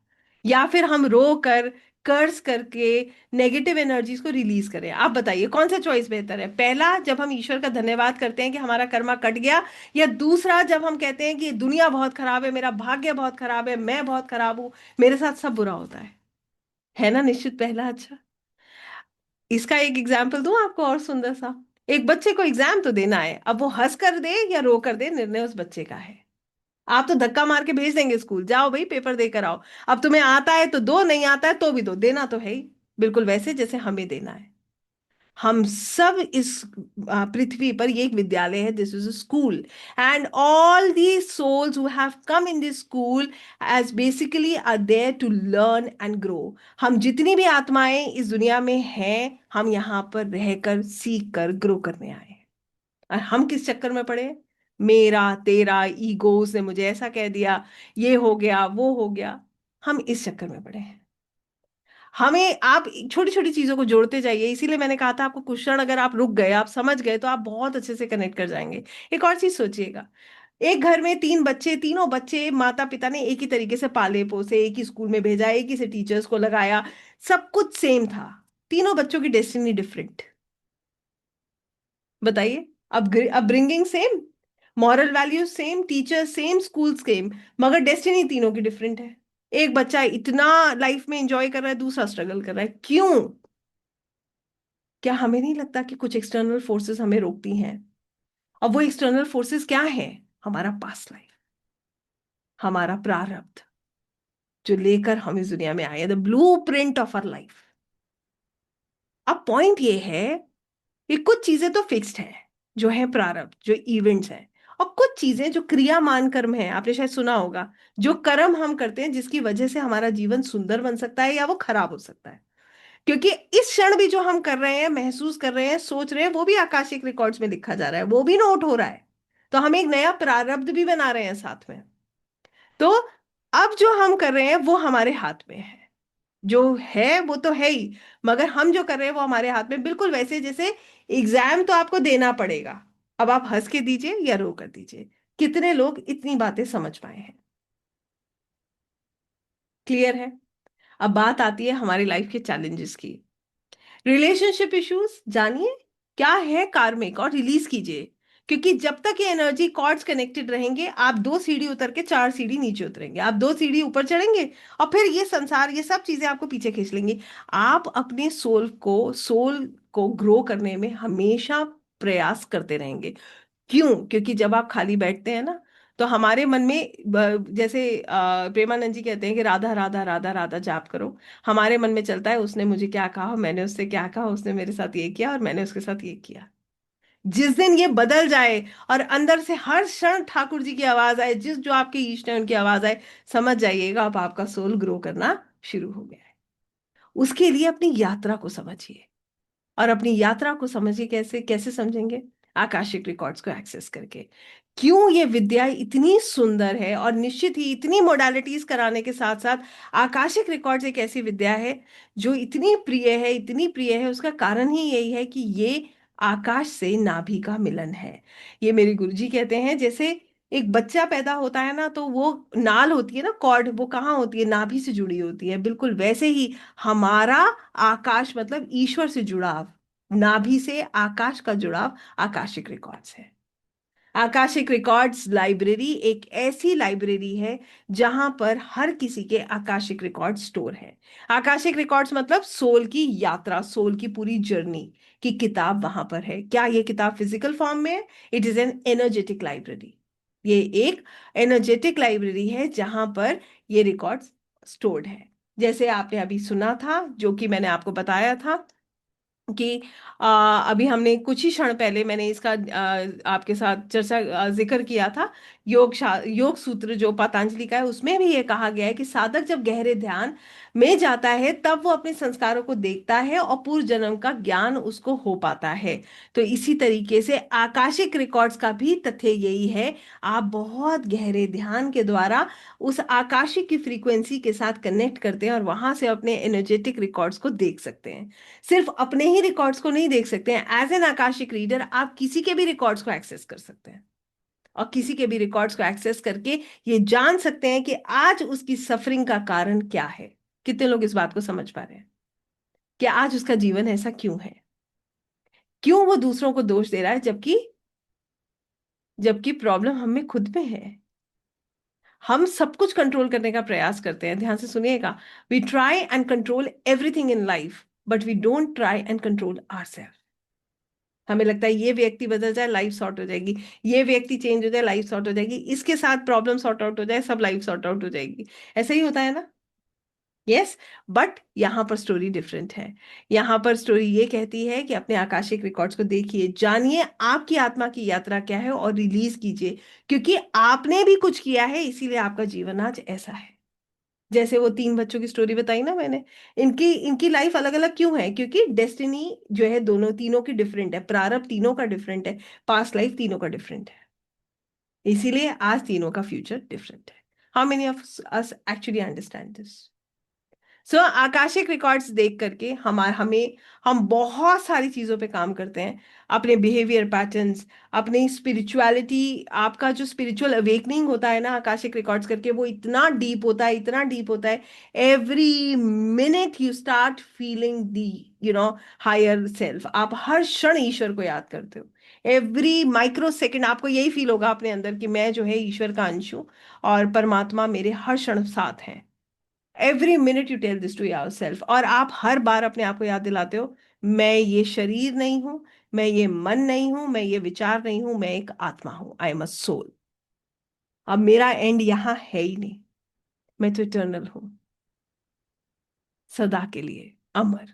या फिर हम रो कर, कर्ज करके नेगेटिव एनर्जीज को रिलीज करें। आप बताइए कौन सा चॉइस बेहतर है? पहला, जब हम ईश्वर का धन्यवाद करते हैं कि हमारा कर्मा कट गया, या दूसरा जब हम कहते हैं कि दुनिया बहुत खराब है, मेरा भाग्य बहुत खराब है, मैं बहुत खराब हूं, मेरे साथ सब बुरा होता है ना? निश्चित पहला अच्छा। इसका एक एग्जाम्पल दूं आपको और सुंदर सा। एक बच्चे को एग्जाम तो देना है, अब वो हंस कर दे या रो कर दे, निर्णय उस बच्चे का है। आप तो धक्का मार के भेज देंगे स्कूल, जाओ भाई पेपर देकर आओ। अब तुम्हें आता है तो दो, नहीं आता है तो भी दो, देना तो है ही। बिल्कुल वैसे जैसे हमें देना है। हम सब इस पृथ्वी पर, ये एक विद्यालय है, this is a school. And all the souls who have come in this school as basically are there to learn and grow. हम जितनी भी आत्माएं इस दुनिया में हैं, हम यहाँ पर रहकर सीख कर ग्रो करने आए हैं। और हम किस चक्कर में पड़े? मेरा तेरा ईगोस ने मुझे ऐसा कह दिया, ये हो गया, वो हो गया। हम इस चक्कर में पड़े हैं। हमें, आप छोटी छोटी चीजों को जोड़ते जाइए। इसीलिए मैंने कहा था आपको, कुछ क्षण अगर आप रुक गए, आप समझ गए, तो आप बहुत अच्छे से कनेक्ट कर जाएंगे। एक और चीज सोचिएगा, एक घर में तीन बच्चे, तीनों बच्चे माता पिता ने एक ही तरीके से पाले पोसे, एक ही स्कूल में भेजा, एक ही से टीचर्स को लगाया, सब कुछ सेम था। तीनों बच्चों की डेस्टिनी डिफरेंट। बताइए। अब upbringing same, moral values same, teacher same, school same, मगर डेस्टिनी तीनों की डिफरेंट है। एक बच्चा इतना लाइफ में एंजॉय कर रहा है, दूसरा स्ट्रगल कर रहा है। क्यों? क्या हमें नहीं लगता कि कुछ एक्सटर्नल फोर्सेस हमें रोकती हैं? अब वो एक्सटर्नल फोर्सेस क्या है? हमारा पास्ट लाइफ, हमारा प्रारब्ध, जो लेकर हम इस दुनिया में आए, the blueprint of our life. अब पॉइंट ये है कि कुछ चीजें तो फिक्स्ड है, जो है प्रारब्ध, जो इवेंट्स हैं। और कुछ चीजें जो क्रियामान कर्म है, आपने शायद सुना होगा, जो कर्म हम करते हैं जिसकी वजह से हमारा जीवन सुंदर बन सकता है या वो खराब हो सकता है। क्योंकि इस क्षण भी जो हम कर रहे हैं, महसूस कर रहे हैं, सोच रहे हैं, वो भी आकाशिक रिकॉर्ड्स में लिखा जा रहा है, वो भी नोट हो रहा है। तो हम एक नया प्रारब्ध भी बना रहे हैं साथ में। तो अब जो हम कर रहे हैं वो हमारे हाथ में है। जो है वो तो है ही, मगर हम जो कर रहे हैं वो हमारे हाथ में, बिल्कुल वैसे जैसे एग्जाम तो आपको देना पड़ेगा। अब आप हंस के दीजिए या रो कर दीजिए। कितने लोग इतनी बातें समझ पाए हैं? क्लियर है? अब बात आती है हमारी लाइफ के चैलेंजेस की। रिलेशनशिप इश्यूज जानिए क्या है कार्मिक, और रिलीज कीजिए। क्योंकि जब तक ये एनर्जी कॉर्ड्स कनेक्टेड रहेंगे, आप 2 सीढ़ी उतर के 4 सीढ़ी नीचे उतरेंगे, आप 2 सीढ़ी ऊपर चढ़ेंगे, और फिर ये संसार, ये सब चीजें आपको पीछे खींच लेंगी। आप अपने सोल को ग्रो करने में हमेशा प्रयास करते रहेंगे। क्यों? क्योंकि जब आप खाली बैठते हैं ना, तो हमारे मन में जैसे प्रेमानंद जी कहते हैं कि राधा राधा राधा राधा जाप करो। हमारे मन में चलता है उसने मुझे क्या कहा, मैंने उससे क्या कहा, उसने मेरे साथ ये किया और मैंने उसके साथ ये किया। जिस दिन ये बदल जाए और अंदर से हर क्षण ठाकुर जी की आवाज आए, जिस जो आपके इष्ट है उनकी आवाज आए, समझ जाइएगा अब आपका सोल ग्रो करना शुरू हो गया है। उसके लिए अपनी यात्रा को समझिए। और अपनी यात्रा को समझिए, कैसे कैसे समझेंगे? आकाशिक रिकॉर्ड्स को एक्सेस करके। क्यों ये विद्या इतनी सुंदर है, और निश्चित ही इतनी मोडालिटीज कराने के साथ साथ आकाशिक रिकॉर्ड्स एक ऐसी विद्या है जो इतनी प्रिय है, इतनी प्रिय है। उसका कारण ही यही है कि ये आकाश से नाभि का मिलन है। ये मेरे गुरुजी कहते हैं, जैसे एक बच्चा पैदा होता है ना, तो वो नाल होती है ना, कॉर्ड, वो कहाँ होती है? नाभि से जुड़ी होती है। बिल्कुल वैसे ही हमारा आकाश मतलब ईश्वर से जुड़ाव, नाभि से आकाश का जुड़ाव आकाशिक रिकॉर्ड्स है। आकाशिक रिकॉर्ड्स लाइब्रेरी एक ऐसी लाइब्रेरी है जहां पर हर किसी के आकाशिक रिकॉर्ड स्टोर है। आकाशिक रिकॉर्ड्स मतलब सोल की यात्रा, सोल की पूरी जर्नी की किताब वहां पर है। क्या ये किताब फिजिकल फॉर्म में है? It is an energetic library. ये एक एनर्जेटिक लाइब्रेरी है जहां पर ये रिकॉर्ड्स स्टोर्ड है। जैसे आपने अभी सुना था, जो कि मैंने आपको बताया था कि अभी हमने कुछ ही क्षण पहले मैंने इसका आपके साथ चर्चा, जिक्र किया था। योग सूत्र जो पतंजलि का है, उसमें भी ये कहा गया है कि साधक जब गहरे ध्यान में जाता है तब वो अपने संस्कारों को देखता है और पूर्व जन्म का ज्ञान उसको हो पाता है। तो इसी तरीके से आकाशिक रिकॉर्ड्स का भी तथ्य यही है। आप बहुत गहरे ध्यान के द्वारा उस आकाशिक की फ्रीक्वेंसी के साथ कनेक्ट करते हैं और वहां से अपने एनर्जेटिक रिकॉर्ड्स को देख सकते हैं। सिर्फ अपने ही रिकॉर्ड्स को नहीं देख सकते हैं, एज एन आकाशिक रीडर आप किसी के भी रिकॉर्ड्स को एक्सेस कर सकते हैं। और किसी के भी रिकॉर्ड्स को एक्सेस करके ये जान सकते हैं कि आज उसकी सफरिंग का कारण क्या है। कितने लोग इस बात को समझ पा रहे हैं कि आज उसका जीवन ऐसा क्यों है? क्यों वो दूसरों को दोष दे रहा है, जबकि जबकि प्रॉब्लम हम में खुद में है। हम सब कुछ कंट्रोल करने का प्रयास करते हैं, ध्यान से सुनिएगा। We try and control everything in life, but we don't try and control ourselves. हमें लगता है ये व्यक्ति बदल जाए लाइफ सॉर्ट हो जाएगी, ये व्यक्ति चेंज हो जाए लाइफ सॉर्ट हो जाएगी, इसके साथ प्रॉब्लम सॉर्ट आउट हो जाए सब लाइफ सॉर्ट आउट हो जाएगी। ऐसा ही होता है ना? यस। बट यहाँ पर स्टोरी डिफरेंट है। यहाँ पर स्टोरी ये कहती है कि अपने आकाशिक रिकॉर्ड्स को देखिए, जानिए आपकी आत्मा की यात्रा क्या है और रिलीज कीजिए। क्योंकि आपने भी कुछ किया है, इसीलिए आपका जीवन आज ऐसा है। जैसे वो 3 बच्चों की स्टोरी बताई ना मैंने, इनकी इनकी लाइफ अलग अलग क्यों है? क्योंकि डेस्टिनी जो है दोनों तीनों की डिफरेंट है, प्रारब्ध तीनों का डिफरेंट है, पास्ट लाइफ तीनों का डिफरेंट है। इसीलिए आज तीनों का फ्यूचर डिफरेंट है। How many of us actually understand this? So Akashic records देख करके हम बहुत सारी चीजों पे काम करते हैं। अपने बिहेवियर पैटर्न्स, अपनी स्पिरिचुअलिटी, आपका जो स्पिरिचुअल अवेकनिंग होता है ना आकाशिक रिकॉर्ड्स करके, वो इतना डीप होता है, इतना डीप होता है। Every minute you start feeling the higher self. आप हर क्षण ईश्वर को याद करते हो। एवरी माइक्रो सेकेंड आपको यही फील होगा अपने अंदर कि मैं जो है ईश्वर का अंश हूँ, और परमात्मा मेरे हर क्षण साथ है। Every minute you tell this to your self, और आप हर बार अपने आप को याद दिलाते हो, मैं ये शरीर नहीं हूं, मैं ये मन नहीं हूं, मैं ये विचार नहीं हूं, मैं एक आत्मा हूं। I am a soul. अब मेरा एंड यहां है ही नहीं। मैं तो इटर्नल हूं, सदा के लिए अमर।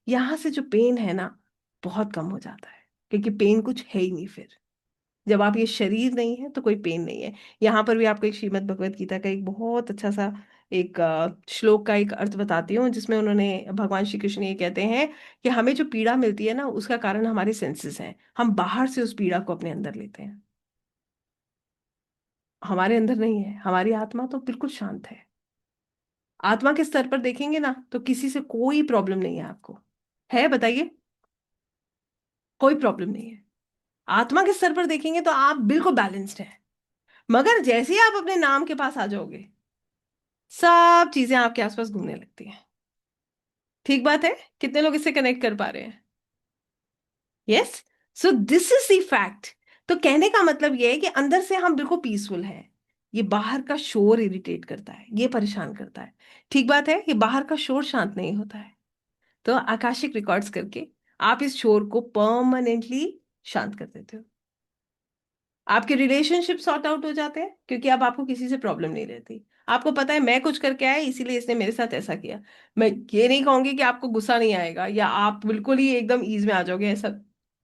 यहां से जो पेन है ना, बहुत कम हो जाता है। क्योंकि पेन कुछ है ही नहीं फिर। जब आप ये शरीर नहीं है तो कोई पेन नहीं है। यहाँ पर भी आपको एक श्रीमद् भगवत गीता का एक बहुत अच्छा सा एक श्लोक का एक अर्थ बताती हूँ, जिसमें उन्होंने, भगवान श्री कृष्ण ये कहते हैं कि हमें जो पीड़ा मिलती है ना, उसका कारण हमारे सेंसेस हैं। हम बाहर से उस पीड़ा को अपने अंदर लेते हैं। हमारे अंदर नहीं है, हमारी आत्मा तो बिल्कुल शांत है। आत्मा के स्तर पर देखेंगे ना तो किसी से कोई प्रॉब्लम नहीं है आपको। है, बताइए? कोई प्रॉब्लम नहीं है। आत्मा के स्तर पर देखेंगे तो आप बिल्कुल बैलेंस्ड हैं। मगर जैसे ही आप अपने नाम के पास आ जाओगे, सब चीजें आपके आसपास घूमने लगती हैं। ठीक बात है? कितने लोग इससे कनेक्ट कर पा रहे हैं? Yes. So this is the fact. तो कहने का मतलब यह है कि अंदर से हम बिल्कुल पीसफुल हैं। ये बाहर का शोर इरिटेट करता है, ये परेशान करता है। ठीक बात है, ये बाहर का शोर शांत नहीं होता है। तो आकाशिक रिकॉर्ड्स करके आप इस शोर को परमानेंटली शांत कर देते हो। आपके रिलेशनशिप सॉर्ट आउट हो जाते हैं क्योंकि अब आपको किसी से प्रॉब्लम नहीं रहती। आपको पता है मैं कुछ करके आया इसीलिए इसने मेरे साथ ऐसा किया। मैं ये नहीं कहूंगी कि आपको गुस्सा नहीं आएगा या आप बिल्कुल ही एकदम ईज में आ जाओगे, ऐसा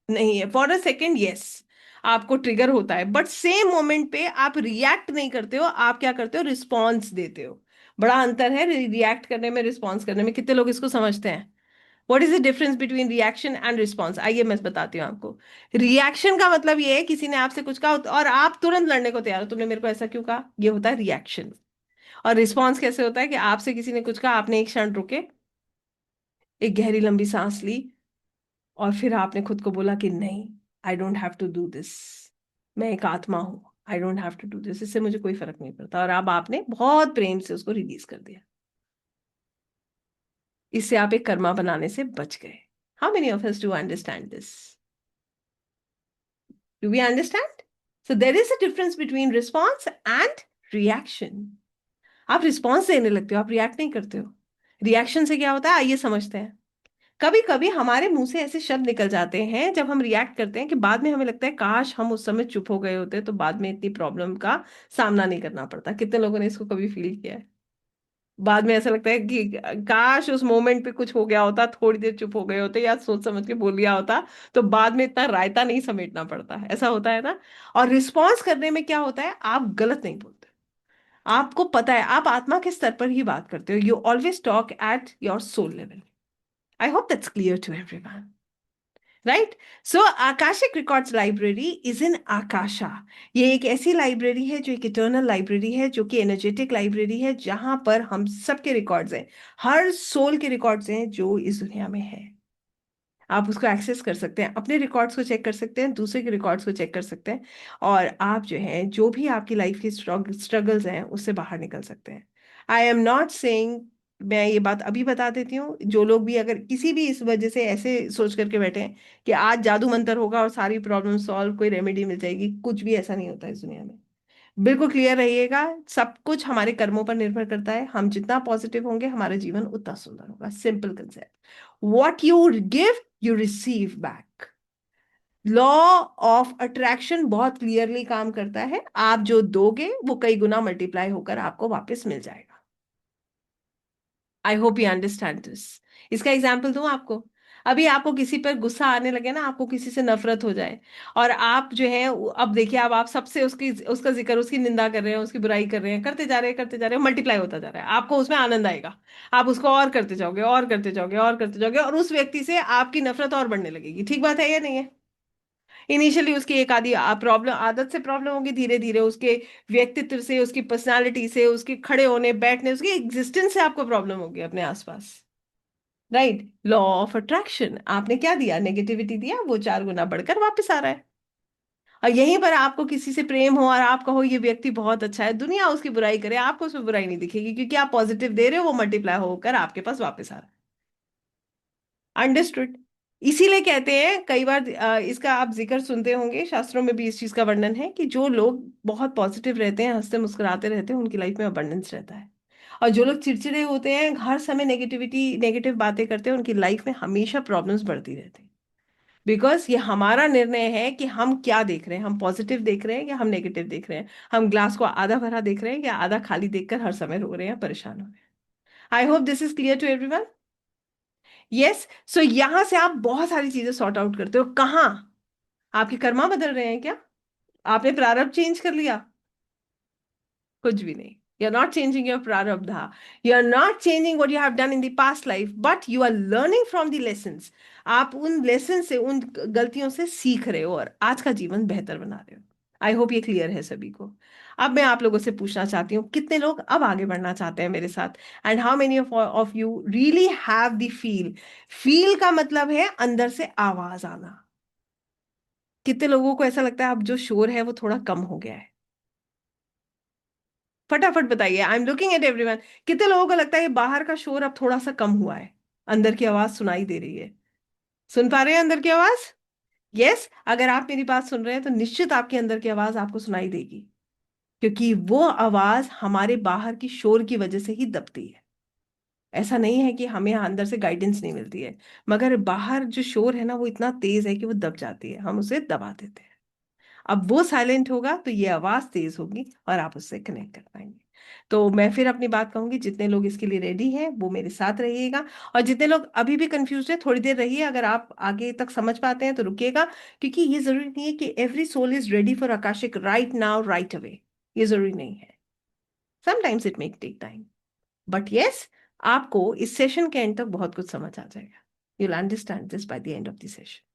नहीं है। फॉर अ सेकेंड यस, आपको ट्रिगर होता है, बट सेम मोमेंट पे आप रिएक्ट नहीं करते हो, आप क्या करते हो? रिस्पॉन्स देते हो। बड़ा अंतर है रिएक्ट करने में, रिस्पॉन्स करने में। कितने लोग इसको समझते हैं? What is the difference between reaction and response? आइए मैं बताती हूँ आपको। रिएक्शन का मतलब ये है किसी ने आपसे कुछ कहा और आप तुरंत लड़ने को तैयार हो, तुमने मेरे को ऐसा क्यों कहा, ये होता है रिएक्शन। और रिस्पॉन्स कैसे होता है कि आपसे किसी ने कुछ कहा, आपने एक क्षण रुके, एक गहरी लंबी सांस ली, और फिर आपने खुद को बोला कि नहीं, I don't have to do this. मैं एक आत्मा हूं, I don't have to do this, इससे मुझे कोई फर्क नहीं पड़ता। और अब आपने बहुत प्रेम से उसको रिलीज कर दिया। इससे आप एक कर्मा बनाने से बच गए। How many of us do understand this? Do we understand? So there is a difference between response and reaction. आप रिस्पॉन्स देने लगते हो, आप रिएक्ट नहीं करते हो। रिएक्शन से क्या होता है, आइए समझते हैं। कभी कभी हमारे मुंह से ऐसे शब्द निकल जाते हैं जब हम रिएक्ट करते हैं कि बाद में हमें लगता है काश हम उस समय चुप हो गए होते तो बाद में इतनी प्रॉब्लम का सामना नहीं करना पड़ता। कितने लोगों ने इसको कभी फील किया है? बाद में ऐसा लगता है कि काश उस मोमेंट पे कुछ हो गया होता, थोड़ी देर चुप हो गए होते या सोच समझ के बोल लिया होता, तो बाद में इतना रायता नहीं समेटना पड़ता। ऐसा होता है ना? और रिस्पॉन्स करने में क्या होता है, आप गलत नहीं बोलते। आपको पता है, आप आत्मा के स्तर पर ही बात करते हो। You always talk at your soul level. I hope that's clear to everyone, right? So Akashic records library is in akasha. ये एक ऐसी लाइब्रेरी है जो एक इटर्नल लाइब्रेरी है, जो कि एनर्जेटिक लाइब्रेरी है, जहां पर हम सबके रिकॉर्ड्स हैं। हर सोल के रिकॉर्ड्स हैं जो इस दुनिया में है। आप उसको एक्सेस कर सकते हैं, अपने रिकॉर्ड्स को चेक कर सकते हैं, दूसरे के रिकॉर्ड्स को चेक कर सकते हैं। और आप जो है, जो भी आपकी लाइफ की स्ट्रगल्स हैं, उससे बाहर निकल सकते हैं। आई एम नॉट सेइंग, मैं ये बात अभी बता देती हूँ, जो लोग भी अगर किसी भी इस वजह से ऐसे सोच करके बैठे हैं कि आज जादू मंतर होगा और सारी प्रॉब्लम सॉल्व, कोई रेमेडी मिल जाएगी, कुछ भी ऐसा नहीं होता इस दुनिया में। बिल्कुल क्लियर रहिएगा, सब कुछ हमारे कर्मों पर निर्भर करता है। हम जितना पॉजिटिव होंगे हमारा जीवन उतना सुंदर होगा। Simple concept. What you give you receive back. Law of attraction बहुत क्लियरली काम करता है। आप जो दोगे वो कई गुना मल्टीप्लाई होकर आपको वापस मिल जाएगा। I hope you understand this. इसका एग्जाम्पल दूं आपको। अभी आपको किसी पर गुस्सा आने लगे ना, आपको किसी से नफरत हो जाए, और आप जो है, अब देखिए, अब आप सबसे उसकी उसका जिक्र, उसकी निंदा कर रहे हैं, उसकी बुराई कर रहे हैं, करते जा रहे हैं, करते जा रहे हैं, मल्टीप्लाई होता जा रहा है। आपको उसमें आनंद आएगा। आप उसको और करते जाओगे, और करते जाओगे, और करते जाओगे, और उस व्यक्ति से आपकी नफरत और बढ़ने लगेगी। ठीक बात है या नहीं है? इनिशियली उसकी एक आदि प्रॉब्लम, आदत से प्रॉब्लम होगी, धीरे धीरे उसके व्यक्तित्व से, उसकी पर्सनालिटी से, उसके खड़े होने बैठने, उसकी एग्जिस्टेंस से आपको प्रॉब्लम होगी अपने आसपास। राइट? Law of attraction. आपने क्या दिया, नेगेटिविटी दिया, वो 4 गुना बढ़कर वापस आ रहा है। और यहीं पर आपको किसी से प्रेम हो और आप कहो ये व्यक्ति बहुत अच्छा है, दुनिया उसकी बुराई करे, आपको उसमें बुराई नहीं दिखेगी, क्योंकि आप पॉजिटिव दे रहे हो, वो मल्टीप्लाई होकर आपके पास वापस आ रहा है। अंडरस्टूड? इसीलिए कहते हैं कई बार, इसका आप जिक्र सुनते होंगे, शास्त्रों में भी इस चीज का वर्णन है कि जो लोग बहुत पॉजिटिव रहते हैं, हंसते मुस्कुराते रहते हैं, उनकी लाइफ में अबंडेंस रहता है। और जो लोग चिड़चिड़े होते हैं, हर समय नेगेटिविटी, नेगेटिव बातें करते हैं, उनकी लाइफ में हमेशा प्रॉब्लम्स बढ़ती रहती हैं। बिकॉज ये हमारा निर्णय है कि हम क्या देख रहे हैं, हम पॉजिटिव देख रहे हैं या हम नेगेटिव देख रहे हैं, हम ग्लास को आधा भरा देख रहे हैं या आधा खाली देखकर हर समय रो रहे हैं, परेशान हो रहे हैं। I hope this is clear to everyone. Yes. So यहां से आप बहुत सारी चीजें सॉर्ट आउट करते हो। कहाँ? आपके कर्मा बदल रहे हैं क्या? आपने प्रारब्ध चेंज कर लिया? कुछ भी नहीं। You are not changing your प्रारब्धा। You are not changing what you have done in the past life, but you are learning from the lessons. आप उन लेसन से, उन गलतियों से सीख रहे हो और आज का जीवन बेहतर बना रहे हो। आई होप ये क्लियर है सभी को। अब मैं आप लोगों से पूछना चाहती हूँ, कितने लोग अब आगे बढ़ना चाहते हैं मेरे साथ? And how many of you really have the feel? Feel का मतलब है अंदर से आवाज आना। कितने लोगों को ऐसा लगता है अब जो शोर है वो थोड़ा कम हो गया है? फटाफट बताइए, आई एम लुकिंग एट एवरीवन। कितने लोगों को लगता है कि बाहर का शोर अब थोड़ा सा कम हुआ है, अंदर की आवाज सुनाई दे रही है? सुन पा रहे हैं अंदर की आवाज? यस, अगर आप मेरी बात सुन रहे हैं तो निश्चित आपके अंदर की आवाज आपको सुनाई देगी, क्योंकि वो आवाज हमारे बाहर की शोर की वजह से ही दबती है। ऐसा नहीं है कि हमें अंदर से गाइडेंस नहीं मिलती है, मगर बाहर जो शोर है ना वो इतना तेज है कि वो दब जाती है, हम उसे दबा देते हैं। अब वो साइलेंट होगा तो ये आवाज तेज होगी और आप उससे कनेक्ट कर पाएंगे। तो मैं फिर अपनी बात कहूंगी, जितने लोग इसके लिए रेडी हैं वो मेरे साथ रहिएगा, और जितने लोग अभी भी कंफ्यूज हैं थोड़ी देर रहिए, अगर आप आगे तक समझ पाते हैं तो रुकिएगा, क्योंकि ये जरूरी नहीं है कि every soul is ready for Akashic right now right away. ये जरूरी नहीं है, sometimes it make take time, but yes, आपको इस सेशन के एंड तक बहुत कुछ समझ आ जाएगा। You'll understand this by the end of the session,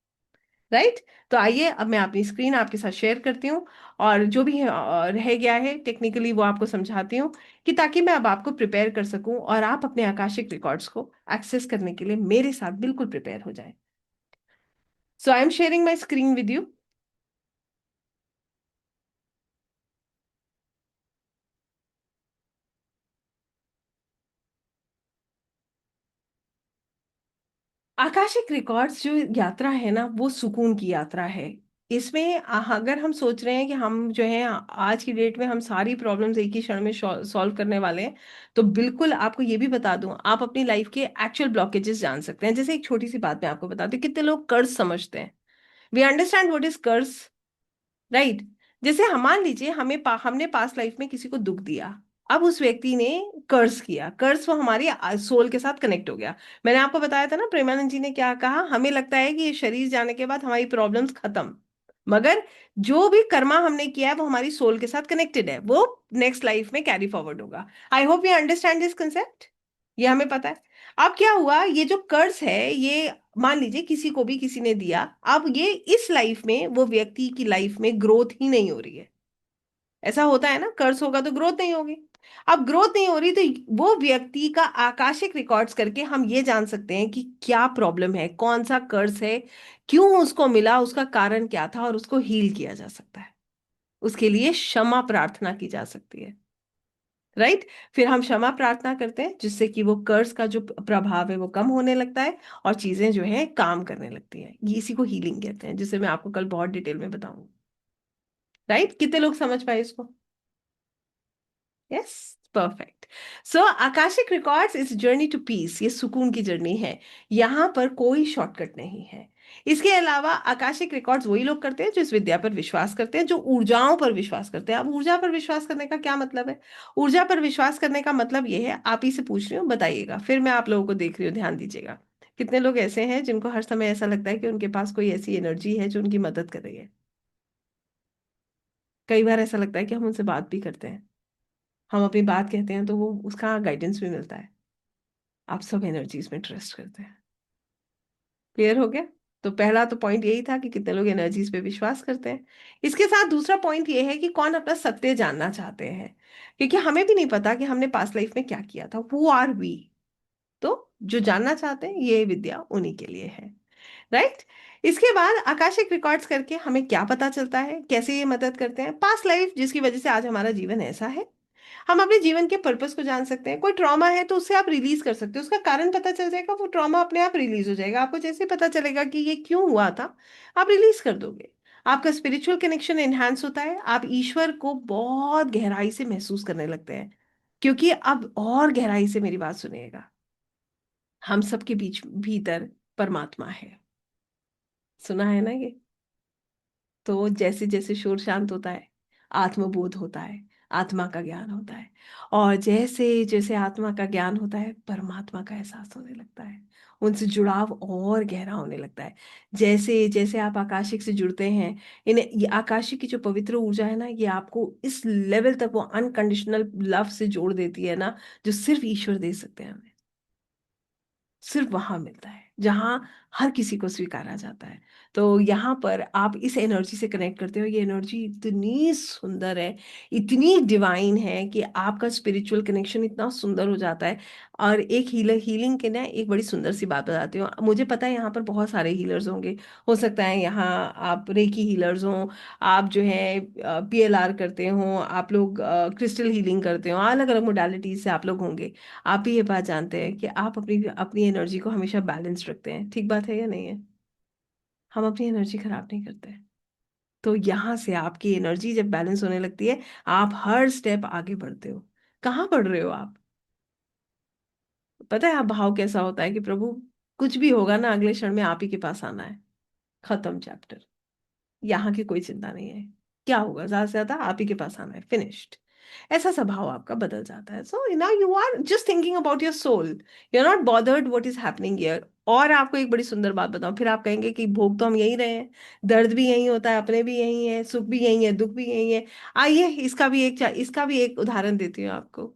right? तो आइए अब मैं अपनी स्क्रीन आपके साथ शेयर करती हूँ, और जो भी रह गया है टेक्निकली वो आपको समझाती हूँ, कि ताकि मैं अब आपको प्रिपेयर कर सकूं और आप अपने आकाशिक रिकॉर्ड्स को एक्सेस करने के लिए मेरे साथ बिल्कुल प्रिपेयर हो जाए। So I am sharing my screen with you. Akashic records जो यात्रा है ना वो सुकून की यात्रा है। इसमें अगर हम सोच रहे हैं कि हम जो है आज की डेट में हम सारी प्रॉब्लम्स एक ही क्षण में सॉल्व करने वाले हैं, तो बिल्कुल आपको ये भी बता दूं, आप अपनी लाइफ के एक्चुअल ब्लॉकेजेस जान सकते हैं। जैसे एक छोटी सी बात मैं आपको बताती हूँ, कितने लोग कर्ज समझते हैं? वी अंडरस्टैंड व्हाट इज कर्ज, राइट? जैसे हम मान लीजिए हमने पास्ट लाइफ में किसी को दुख दिया, अब उस व्यक्ति ने कर्ज किया, कर्ज वो हमारी सोल के साथ कनेक्ट हो गया। मैंने आपको बताया था ना, प्रेमानंद जी ने क्या कहा, हमें लगता है कि ये शरीर जाने के बाद हमारी प्रॉब्लम्स खत्म, मगर जो भी कर्मा हमने किया है वो हमारी सोल के साथ कनेक्टेड है, वो नेक्स्ट लाइफ में कैरी फॉरवर्ड होगा। I hope you understand this concept, ये हमें पता है। अब क्या हुआ, ये जो कर्ज है ये मान लीजिए किसी को भी किसी ने दिया, अब ये इस लाइफ में वो व्यक्ति की लाइफ में ग्रोथ ही नहीं हो रही है। ऐसा होता है ना, कर्ज होगा तो ग्रोथ नहीं होगी। अब ग्रोथ नहीं हो रही तो वो व्यक्ति का आकाशिक रिकॉर्ड्स करके हम ये जान सकते हैं कि क्या प्रॉब्लम है, कौन सा कर्ज है, क्यों उसको मिला, उसका कारण क्या था, और उसको हील किया जा सकता है। उसके लिए क्षमा प्रार्थना की जा सकती है, राइट? फिर हम क्षमा प्रार्थना करते हैं जिससे कि वो कर्ज का जो प्रभाव है वो कम होने लगता है, और चीजें जो है काम करने लगती हैं। ये इसी को हीलिंग कहते हैं, जिसे मैं आपको कल बहुत डिटेल में बताऊंगी, राइट? कितने लोग समझ पाए इसको? Yes, perfect. So Akashic records is journey to peace, ये सुकून की जर्नी है, यहाँ पर कोई शॉर्टकट नहीं है। इसके अलावा आकाशिक रिकॉर्ड्स वही लोग करते हैं जो इस विद्या पर विश्वास करते हैं, जो ऊर्जाओं पर विश्वास करते हैं। अब ऊर्जा पर विश्वास करने का क्या मतलब है? ऊर्जा पर विश्वास करने का मतलब ये है, आप ही से पूछ रही हूँ, बताइएगा, फिर मैं आप लोगों को देख रही हूँ, ध्यान दीजिएगा। कितने लोग ऐसे हैं जिनको हर समय ऐसा लगता है कि उनके पास कोई ऐसी एनर्जी है जो उनकी मदद कर रही है? कई बार ऐसा लगता है कि हम उनसे बात भी करते हैं, हम अपनी बात कहते हैं तो वो उसका गाइडेंस भी मिलता है। आप सब एनर्जीज में ट्रस्ट करते हैं। क्लियर हो गया? तो पहला तो पॉइंट यही था कि कितने लोग एनर्जीज पे विश्वास करते हैं। इसके साथ दूसरा पॉइंट ये है कि कौन अपना सत्य जानना चाहते हैं, क्योंकि हमें भी नहीं पता कि हमने पास्ट लाइफ में क्या किया था, हु आर वी। तो जो जानना चाहते हैं ये विद्या उन्हीं के लिए है, राइट? इसके बाद आकाशिक रिकॉर्ड्स करके हमें क्या पता चलता है, कैसे ये मदद करते हैं? पास्ट लाइफ जिसकी वजह से आज हमारा जीवन ऐसा है, हम अपने जीवन के पर्पस को जान सकते हैं। कोई ट्रॉमा है तो उससे आप रिलीज कर सकते हो, उसका कारण पता चल जाएगा, वो ट्रॉमा अपने आप रिलीज हो जाएगा। आपको जैसे पता चलेगा कि ये क्यों हुआ था, आप रिलीज कर दोगे। आपका स्पिरिचुअल कनेक्शन एनहांस होता है, आप ईश्वर को बहुत गहराई से महसूस करने लगते हैं। क्योंकि अब और गहराई से मेरी बात सुनिएगा, हम सबके बीच भीतर परमात्मा है। सुना है ना ये? तो जैसे जैसे शोर शांत होता है, आत्मबोध होता है, आत्मा का ज्ञान होता है, और जैसे जैसे आत्मा का ज्ञान होता है परमात्मा का एहसास होने लगता है, उनसे जुड़ाव और गहरा होने लगता है। जैसे जैसे आप आकाशिक से जुड़ते हैं, इन्हें ये आकाशिक की जो पवित्र ऊर्जा है ना, ये आपको इस लेवल तक वो अनकंडीशनल लव से जोड़ देती है ना, जो सिर्फ ईश्वर दे सकते हैं हमें। सिर्फ वहां मिलता है जहां हर किसी को स्वीकारा जाता है। तो यहाँ पर आप इस एनर्जी से कनेक्ट करते हो। ये एनर्जी इतनी सुंदर है, इतनी डिवाइन है कि आपका स्पिरिचुअल कनेक्शन इतना सुंदर हो जाता है। और एक हीलिंग के ना एक बड़ी सुंदर सी बात बताती हूँ। मुझे पता है यहाँ पर बहुत सारे हीलर्स होंगे, हो सकता है यहाँ आप रेकी हीलर्स हों, आप जो है PLR करते हो, आप लोग क्रिस्टल हीलिंग करते हो, अलग अलग मोडालिटीज से आप लोग होंगे। आप भी ये बात जानते हैं कि आप अपनी अपनी एनर्जी को हमेशा बैलेंस रखते हैं। ठीक बात है या नहीं है? हम अपनी एनर्जी खराब नहीं करते। तो यहाँ से आपकी एनर्जी जब बैलेंस होने लगती है, आप हर स्टेप आगे बढ़ते हो। कहाँ बढ़ रहे हो आप? पता है आप भाव कैसा होता है कि प्रभु कुछ भी होगा ना, अगले क्षण में आप ही के पास आना है। खत्म चैप्टर। यहाँ की कोई चिंता नहीं है। क्या होगा, ज्यादा से ज्यादा आप ही के पास आना है, फिनिश्ड। ऐसा स्वभाव आपका बदल जाता है। So now you are just thinking about your soul, you are not bothered what is happening here. और आपको एक बड़ी सुंदर बात बताऊं, फिर आप कहेंगे कि भोग तो हम यही रहे हैं, दर्द भी यही होता है, अपने भी यही है, सुख भी यही है, दुख भी यही है। आइए इसका भी एक उदाहरण देती हूँ आपको।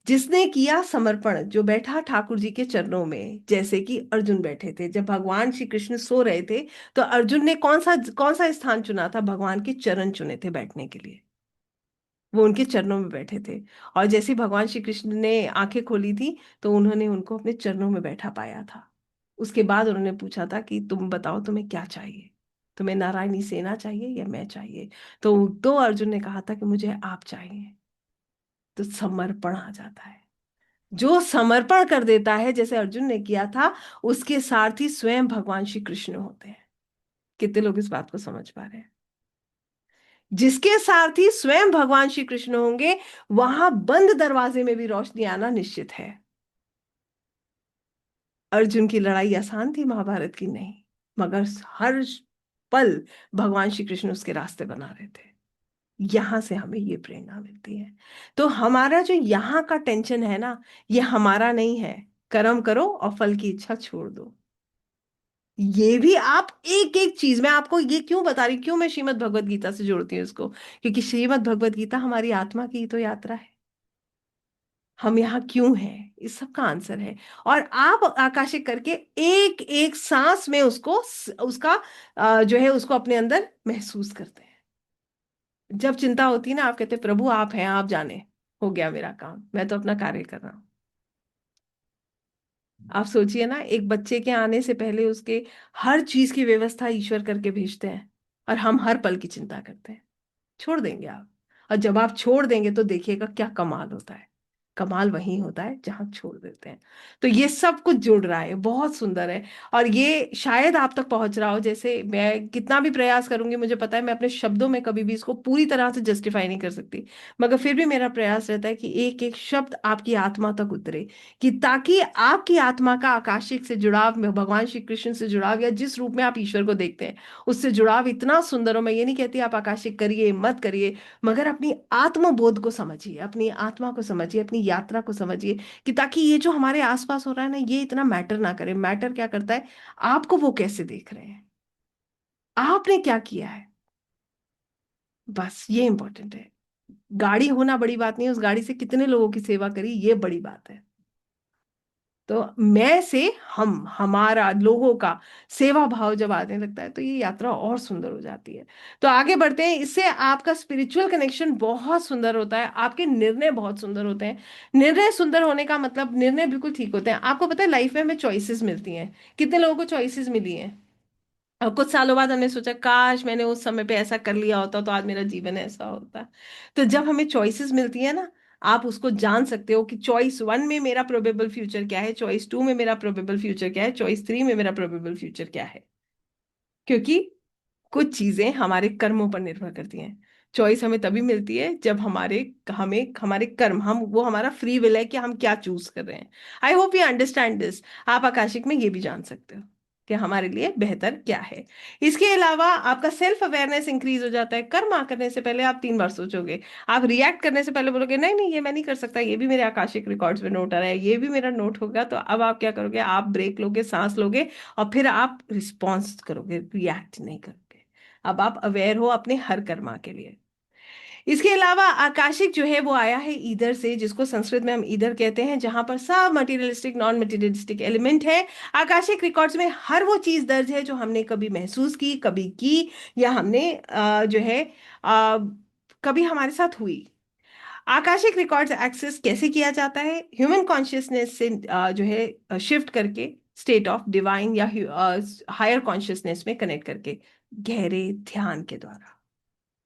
जिसने किया समर्पण, जो बैठा ठाकुर जी के चरणों में, जैसे कि अर्जुन बैठे थे जब भगवान श्री कृष्ण सो रहे थे, तो अर्जुन ने कौन सा स्थान चुना था? भगवान के चरण चुने थे बैठने के लिए। वो उनके चरणों में बैठे थे। और जैसे ही भगवान श्री कृष्ण ने आंखें खोली थी, तो उन्होंने उनको अपने चरणों में बैठा पाया था। उसके बाद उन्होंने पूछा था कि तुम बताओ तुम्हें क्या चाहिए, तुम्हें नारायणी सेना चाहिए या मैं चाहिए? तो अर्जुन ने कहा था कि मुझे आप चाहिए। तो समर्पण आ जाता है। जो समर्पण कर देता है जैसे अर्जुन ने किया था, उसके सारथी स्वयं भगवान श्री कृष्ण होते हैं। कितने लोग इस बात को समझ पा रहे हैं? जिसके सारथी स्वयं भगवान श्री कृष्ण होंगे, वहां बंद दरवाजे में भी रोशनी आना निश्चित है। अर्जुन की लड़ाई आसान थी, महाभारत की नहीं, मगर हर पल भगवान श्री कृष्ण उसके रास्ते बना रहे थे। यहां से हमें ये प्रेरणा मिलती है। तो हमारा जो यहाँ का टेंशन है ना, ये हमारा नहीं है। कर्म करो और फल की इच्छा छोड़ दो। ये भी आप एक एक चीज, मैं आपको ये क्यों बता रही, क्यों मैं श्रीमद् भगवत गीता से जोड़ती हूँ इसको, क्योंकि श्रीमद् भगवत गीता हमारी आत्मा की ही तो यात्रा है। हम यहाँ क्यों हैं, इस सब का आंसर है। और आप आकाशिक करके एक एक सांस में उसका जो है उसको अपने अंदर महसूस करते हैं। जब चिंता होती है ना, आप कहते हैं प्रभु आप हैं, आप जाने, हो गया मेरा काम, मैं तो अपना कार्य कर रहा हूँ। आप सोचिए ना, एक बच्चे के आने से पहले उसके हर चीज की व्यवस्था ईश्वर करके भेजते हैं, और हम हर पल की चिंता करते हैं। छोड़ देंगे आप। और जब आप छोड़ देंगे तो देखिएगा क्या कमाल होता है। कमाल वहीं होता है जहां छोड़ देते हैं। तो ये सब कुछ जुड़ रहा है, बहुत सुंदर है। और ये शायद आप तक पहुंच रहा हो। जैसे मैं कितना भी प्रयास करूंगी, मुझे पता है मैं अपने शब्दों में कभी भी इसको पूरी तरह से जस्टिफाई नहीं कर सकती, मगर फिर भी मेरा प्रयास रहता है कि एक एक शब्द आपकी आत्मा तक उतरे, कि ताकि आपकी आत्मा का आकाशिक से जुड़ाव, भगवान श्री कृष्ण से जुड़ाव, या जिस रूप में आप ईश्वर को देखते हैं उससे जुड़ाव इतना सुंदर हो। मैं ये नहीं कहती आप आकाशिक करिए मत करिए, मगर अपनी आत्मबोध को समझिए, अपनी आत्मा को समझिए, अपनी यात्रा को समझिए, कि ताकि ये जो हमारे आसपास हो रहा है ना, ये इतना मैटर ना करे। मैटर क्या करता है, आपको वो कैसे देख रहे हैं, आपने क्या किया है, बस ये इंपॉर्टेंट है। गाड़ी होना बड़ी बात नहीं है, उस गाड़ी से कितने लोगों की सेवा करी, ये बड़ी बात है। तो मैं से हम, हमारा, लोगों का सेवा भाव जब आने लगता है, तो ये यात्रा और सुंदर हो जाती है। तो आगे बढ़ते हैं। इससे आपका स्पिरिचुअल कनेक्शन बहुत सुंदर होता है, आपके निर्णय बहुत सुंदर होते हैं। निर्णय सुंदर होने का मतलब निर्णय बिल्कुल ठीक होते हैं। आपको पता है लाइफ में हमें चॉइसेस मिलती हैं। कितने लोगों को चॉइसेस मिली हैं? और कुछ सालों बाद हमने सोचा काश मैंने उस समय पे ऐसा कर लिया होता तो आज मेरा जीवन ऐसा होता। तो जब हमें चॉइसेस मिलती है ना, आप उसको जान सकते हो कि चॉइस 1 में मेरा प्रोबेबल फ्यूचर क्या है, चॉइस 2 में मेरा प्रोबेबल फ्यूचर क्या है, चॉइस 3 में मेरा प्रोबेबल फ्यूचर क्या है। क्योंकि कुछ चीजें हमारे कर्मों पर निर्भर करती हैं। चॉइस हमें तभी मिलती है जब हमें हमारे कर्म, हम वो हमारा फ्री विल है कि हम क्या चूज कर रहे हैं। I hope you understand this. आप आकाशिक में ये भी जान सकते हो कि हमारे लिए बेहतर क्या है। इसके अलावा आपका सेल्फ अवेयरनेस इंक्रीज हो जाता है। कर्म करने से पहले आप 3 बार सोचोगे। आप रिएक्ट करने से पहले बोलोगे नहीं नहीं, ये मैं नहीं कर सकता, ये भी मेरे आकाशिक रिकॉर्ड्स में नोट आ रहा है, ये भी मेरा नोट होगा। तो अब आप क्या करोगे, आप ब्रेक लोगे, सांस लोगे, और फिर आप रिस्पॉन्स करोगे, रिएक्ट नहीं करोगे। अब आप अवेयर हो अपने हर कर्मा के लिए। इसके अलावा आकाशिक जो है वो आया है ईदर से, जिसको संस्कृत में हम ईदर कहते हैं, जहां पर सब मटेरियलिस्टिक नॉन मटेरियलिस्टिक एलिमेंट है। आकाशिक रिकॉर्ड्स में हर वो चीज दर्ज है जो हमने कभी महसूस की, कभी की, या हमने जो है कभी हमारे साथ हुई। आकाशिक रिकॉर्ड्स एक्सेस कैसे किया जाता है? ह्यूमन कॉन्शियसनेस से जो है शिफ्ट करके स्टेट ऑफ डिवाइन या हायर कॉन्शियसनेस में कनेक्ट करके, गहरे ध्यान के द्वारा।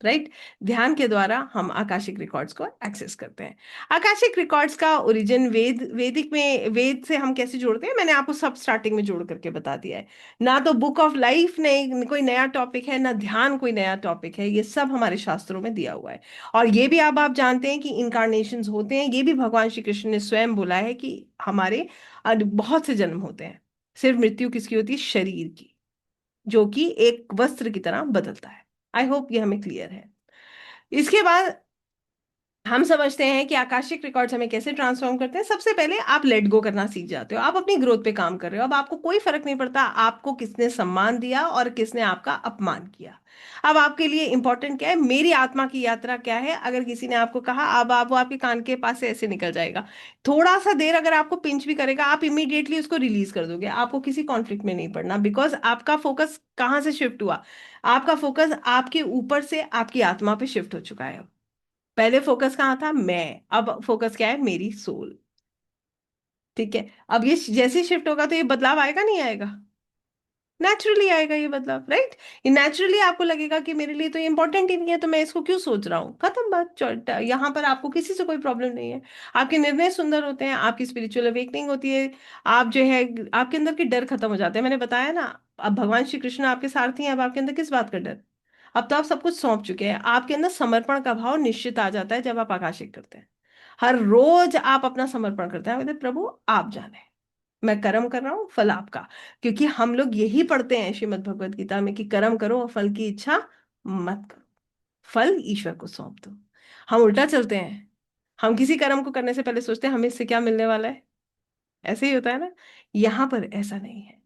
राइट? ध्यान के द्वारा हम आकाशिक रिकॉर्ड्स को एक्सेस करते हैं। आकाशिक रिकॉर्ड्स का ओरिजिन वैदिक में, वेद से हम कैसे जोड़ते हैं, मैंने आपको सब स्टार्टिंग में जोड़ करके बता दिया है। ना तो बुक ऑफ लाइफ ने कोई नया टॉपिक है, ना ध्यान कोई नया टॉपिक है, ये सब हमारे शास्त्रों में दिया हुआ है। और ये भी अब आप जानते हैं कि इनकारनेशंस होते हैं, ये भी भगवान श्री कृष्ण ने स्वयं बोला है कि हमारे बहुत से जन्म होते हैं। सिर्फ मृत्यु किसकी होती है? शरीर की, जो कि एक वस्त्र की तरह बदलता है। आई होप ये हमें क्लियर है। इसके बाद हम समझते हैं कि आकाशिक रिकॉर्ड्स हमें कैसे ट्रांसफॉर्म करते हैं। सबसे पहले आप लेट गो करना सीख जाते हो, आप अपनी ग्रोथ पे काम कर रहे हो। अब आपको कोई फर्क नहीं पड़ता आपको किसने सम्मान दिया और किसने आपका अपमान किया। अब आपके लिए इंपॉर्टेंट क्या है? मेरी आत्मा की यात्रा क्या है? अगर किसी ने आपको कहा, अब आप वो आपके कान के पास से ऐसे निकल जाएगा, थोड़ा सा देर अगर आपको पिंच भी करेगा, आप इमीडिएटली उसको रिलीज कर दोगे। आपको किसी कॉन्फ्लिक्ट में नहीं पड़ना, बिकॉज आपका फोकस कहाँ से शिफ्ट हुआ? आपका फोकस आपके ऊपर से आपकी आत्मा पे शिफ्ट हो चुका है। पहले फोकस कहाँ था? मैं। अब फोकस क्या है? मेरी सोल। ठीक है? अब ये जैसे शिफ्ट होगा तो ये बदलाव आएगा नहीं आएगा? नेचुरली आएगा ये बदलाव, राइट? ये नेचुरली आपको लगेगा कि मेरे लिए तो ये इंपॉर्टेंट ही नहीं है, तो मैं इसको क्यों सोच रहा हूँ। खत्म बात। यहाँ पर आपको किसी से कोई प्रॉब्लम नहीं है। आपके निर्णय सुंदर होते हैं, आपकी स्पिरिचुअल अवेकनिंग होती है। आप जो है, आपके अंदर के डर खत्म हो जाते हैं। मैंने बताया ना, अब भगवान श्री कृष्ण आपके सारथी हैं, अब आपके अंदर किस बात का डर? अब तो आप सब कुछ सौंप चुके हैं। आपके अंदर समर्पण का भाव निश्चित आ जाता है जब आप आकाशिक करते हैं। हर रोज आप अपना समर्पण करते हैं, कहते हैं, प्रभु आप जाने, मैं कर्म कर रहा हूँ, फल आपका। क्योंकि हम लोग यही पढ़ते हैं श्रीमद् भगवत गीता में कि कर्म करो और फल की इच्छा मत करो, फल ईश्वर को सौंप दो। हम उल्टा चलते हैं। हम किसी कर्म को करने से पहले सोचते हैं हमें इससे क्या मिलने वाला है। ऐसे ही होता है ना? यहाँ पर ऐसा नहीं है।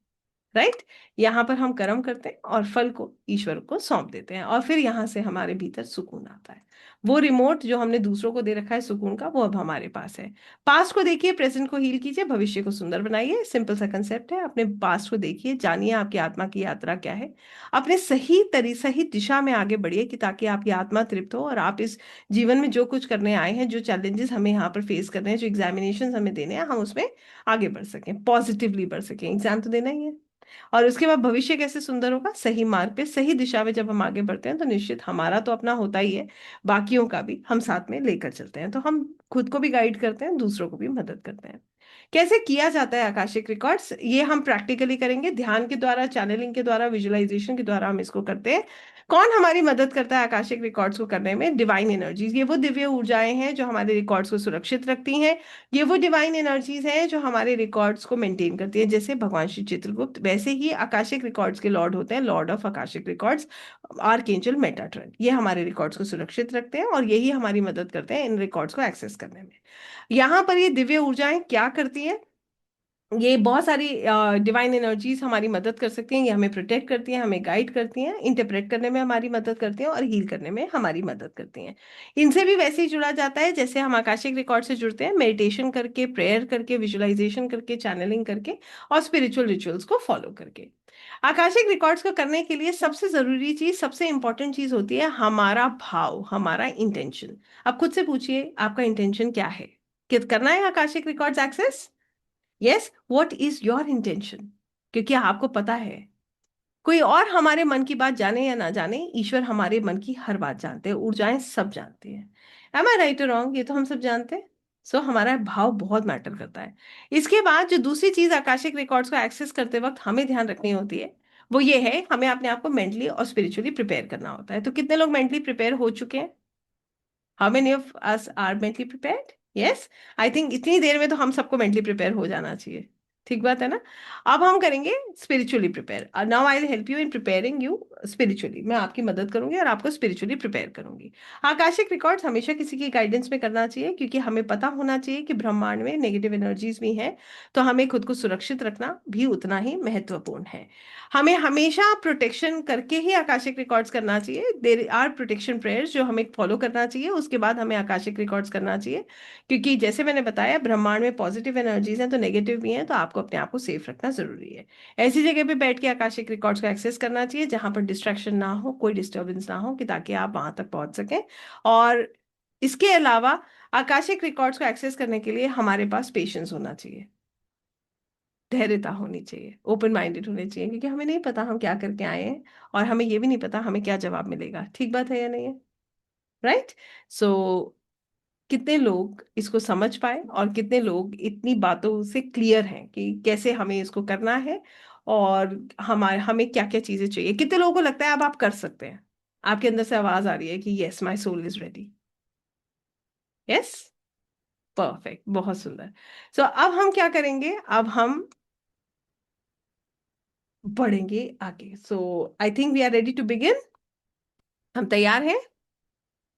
राइट? यहाँ पर हम कर्म करते हैं और फल को ईश्वर को सौंप देते हैं, और फिर यहाँ से हमारे भीतर सुकून आता है। वो रिमोट जो हमने दूसरों को दे रखा है सुकून का, वो अब हमारे पास है। पास्ट को देखिए, प्रेजेंट को हील कीजिए, भविष्य को सुंदर बनाइए। सिंपल सा कंसेप्ट है। अपने पास्ट को देखिए, जानिए आपकी आत्मा की यात्रा क्या है। अपने सही दिशा में आगे बढ़िए, कि ताकि आपकी आत्मा तृप्त हो और आप इस जीवन में जो कुछ करने आए हैं, जो चैलेंजेस हमें यहाँ पर फेस करने हैं, जो एग्जामिनेशन हमें देने हैं, हम उसमें आगे बढ़ सकें, पॉजिटिवली बढ़ सकें। एग्जाम तो देना ही है। और उसके बाद भविष्य कैसे सुंदर होगा? सही मार्ग पे, सही दिशा में जब हम आगे बढ़ते हैं, तो निश्चित हमारा तो अपना होता ही है, बाकियों का भी हम साथ में लेकर चलते हैं। तो हम खुद को भी गाइड करते हैं, दूसरों को भी मदद करते हैं। कैसे किया जाता है आकाशिक रिकॉर्ड्स? ये हम प्रैक्टिकली करेंगे, ध्यान के द्वारा, चैनलिंग के द्वारा, विजुअलाइजेशन के द्वारा हम इसको करते हैं। कौन हमारी मदद करता है आकाशिक रिकॉर्ड्स को करने में? Divine energies. ये वो दिव्य ऊर्जाएं हैं जो हमारे रिकॉर्ड्स को सुरक्षित रखती हैं। ये वो डिवाइन एनर्जीज हैं जो हमारे रिकॉर्ड्स को मेंटेन करती है। जैसे भगवान श्री चित्रगुप्त, वैसे ही आकाशिक रिकॉर्ड्स के लॉर्ड होते हैं, Lord of Akashic records, archangel Metatron. ये हमारे रिकॉर्ड्स को सुरक्षित रखते हैं और यही हमारी मदद करते हैं इन रिकॉर्ड्स को एक्सेस करने में। यहाँ पर ये दिव्य ऊर्जाएं क्या करती हैं? ये बहुत सारी डिवाइन एनर्जीज हमारी मदद कर सकती हैं। ये हमें प्रोटेक्ट करती हैं, हमें गाइड करती हैं, इंटरप्रेट करने में हमारी मदद करती हैं और हील करने में हमारी मदद करती हैं। इनसे भी वैसे ही जुड़ा जाता है जैसे हम आकाशिक रिकॉर्ड से जुड़ते हैं, मेडिटेशन करके, प्रेयर करके, विजुअलाइजेशन करके, चैनलिंग करके और स्पिरिचुअल रिचुअल्स को फॉलो करके। आकाशिक रिकॉर्ड्स को करने के लिए सबसे जरूरी चीज, सबसे इंपॉर्टेंट चीज होती है हमारा भाव, हमारा इंटेंशन। अब खुद से पूछिए, आपका इंटेंशन क्या है? कि करना है Akashic records access? Yes, what is your intention? क्योंकि आपको पता है, कोई और हमारे मन की बात जाने या ना जाने, ईश्वर हमारे मन की हर बात जानते हैं, ऊर्जाएं सब जानती हैं। एम आई राइट और रॉन्ग? ये तो हम सब जानते हैं। सो हमारा भाव बहुत मैटर करता है। इसके बाद जो दूसरी चीज आकाशिक रिकॉर्ड्स को एक्सेस करते वक्त हमें ध्यान रखनी होती है, वो ये है, हमें अपने आप को मेंटली और स्पिरिचुअली प्रिपेयर करना होता है। तो कितने लोग मेंटली प्रिपेयर हो चुके हैं? How many of us are mentally prepared? Yes, I think इतनी देर में तो हम सबको मेंटली प्रिपेयर हो जाना चाहिए। ठीक बात है ना? अब हम करेंगे spiritually prepare. Now I will help you in preparing you spiritually, मैं आपकी मदद करूंगी और आपको स्पिरिचुअली प्रिपेयर करूंगी। आकाशिक रिकॉर्ड्स हमेशा किसी की गाइडेंस में करना चाहिए, क्योंकि हमें पता होना चाहिए कि ब्रह्मांड में नेगेटिव एनर्जीज भी हैं, तो हमें खुद को सुरक्षित रखना भी उतना ही महत्वपूर्ण है। हमें हमेशा प्रोटेक्शन करके ही आकाशिक रिकॉर्ड्स करना चाहिए। देर आर प्रोटेक्शन प्रेयर्स जो हमें फॉलो करना चाहिए, उसके बाद हमें आकाशिक रिकॉर्ड्स करना चाहिए, क्योंकि जैसे मैंने बताया ब्रह्मांड में पॉजिटिव एनर्जीज हैं तो नेगेटिव भी हैं, तो आपको अपने आप को सेफ रखना जरूरी है। ऐसी जगह पे बैठ के आकाशिक रिकॉर्ड्स को एक्सेस करना चाहिए जहां पर डिस्ट्रैक्शन ना हो, कोई डिस्टरबेंस ना हो, कि ताकि आप वहां तक पहुंच सकें। और इसके अलावा आकाशिक रिकॉर्ड्स को एक्सेस करने के लिए हमारे पास पेशेंस होना चाहिए, धैर्यता होनी चाहिए, ओपन माइंडेड होने चाहिए, क्योंकि हमें नहीं पता हम क्या करके आए हैं, और हमें ये भी नहीं पता हमें क्या जवाब मिलेगा। ठीक बात है या नहीं है? राइट। सो कितने लोग इसको समझ पाए और कितने लोग इतनी बातों से क्लियर हैं कि कैसे हमें इसको करना है, और हमें क्या क्या चीजें चाहिए? कितने लोगों को लगता है अब आप कर सकते हैं? आपके अंदर से आवाज आ रही है कि yes my soul is ready. Yes. Perfect, बहुत सुंदर। सो अब हम क्या करेंगे? अब हम बढ़ेंगे आगे। So I think we are ready to begin. हम तैयार हैं?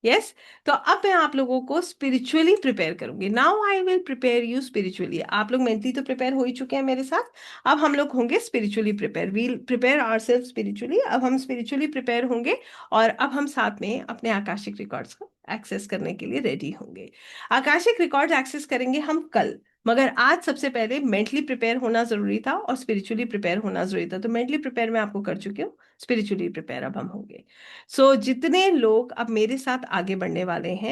यस। तो अब मैं आप लोगों को स्पिरिचुअली प्रिपेयर करूंगी। Now I will prepare you spiritually. आप लोग मेंटली तो प्रिपेयर हो ही चुके हैं मेरे साथ, अब हम लोग होंगे spiritually prepare. We'll prepare ourselves spiritually, अब हम स्पिरिचुअली प्रिपेयर होंगे, और अब हम साथ में अपने आकाशिक रिकॉर्ड्स को एक्सेस करने के लिए रेडी होंगे। आकाशिक रिकॉर्ड्स एक्सेस करेंगे हम कल, मगर आज सबसे पहले मेंटली प्रिपेयर होना जरूरी था और स्पिरिचुअली प्रिपेयर होना जरूरी था। तो मेंटली प्रिपेयर मैं आपको कर चुकी हूँ, स्पिरिचुअली प्रिपेयर अब हम होंगे। सो जितने लोग अब मेरे साथ आगे बढ़ने वाले हैं,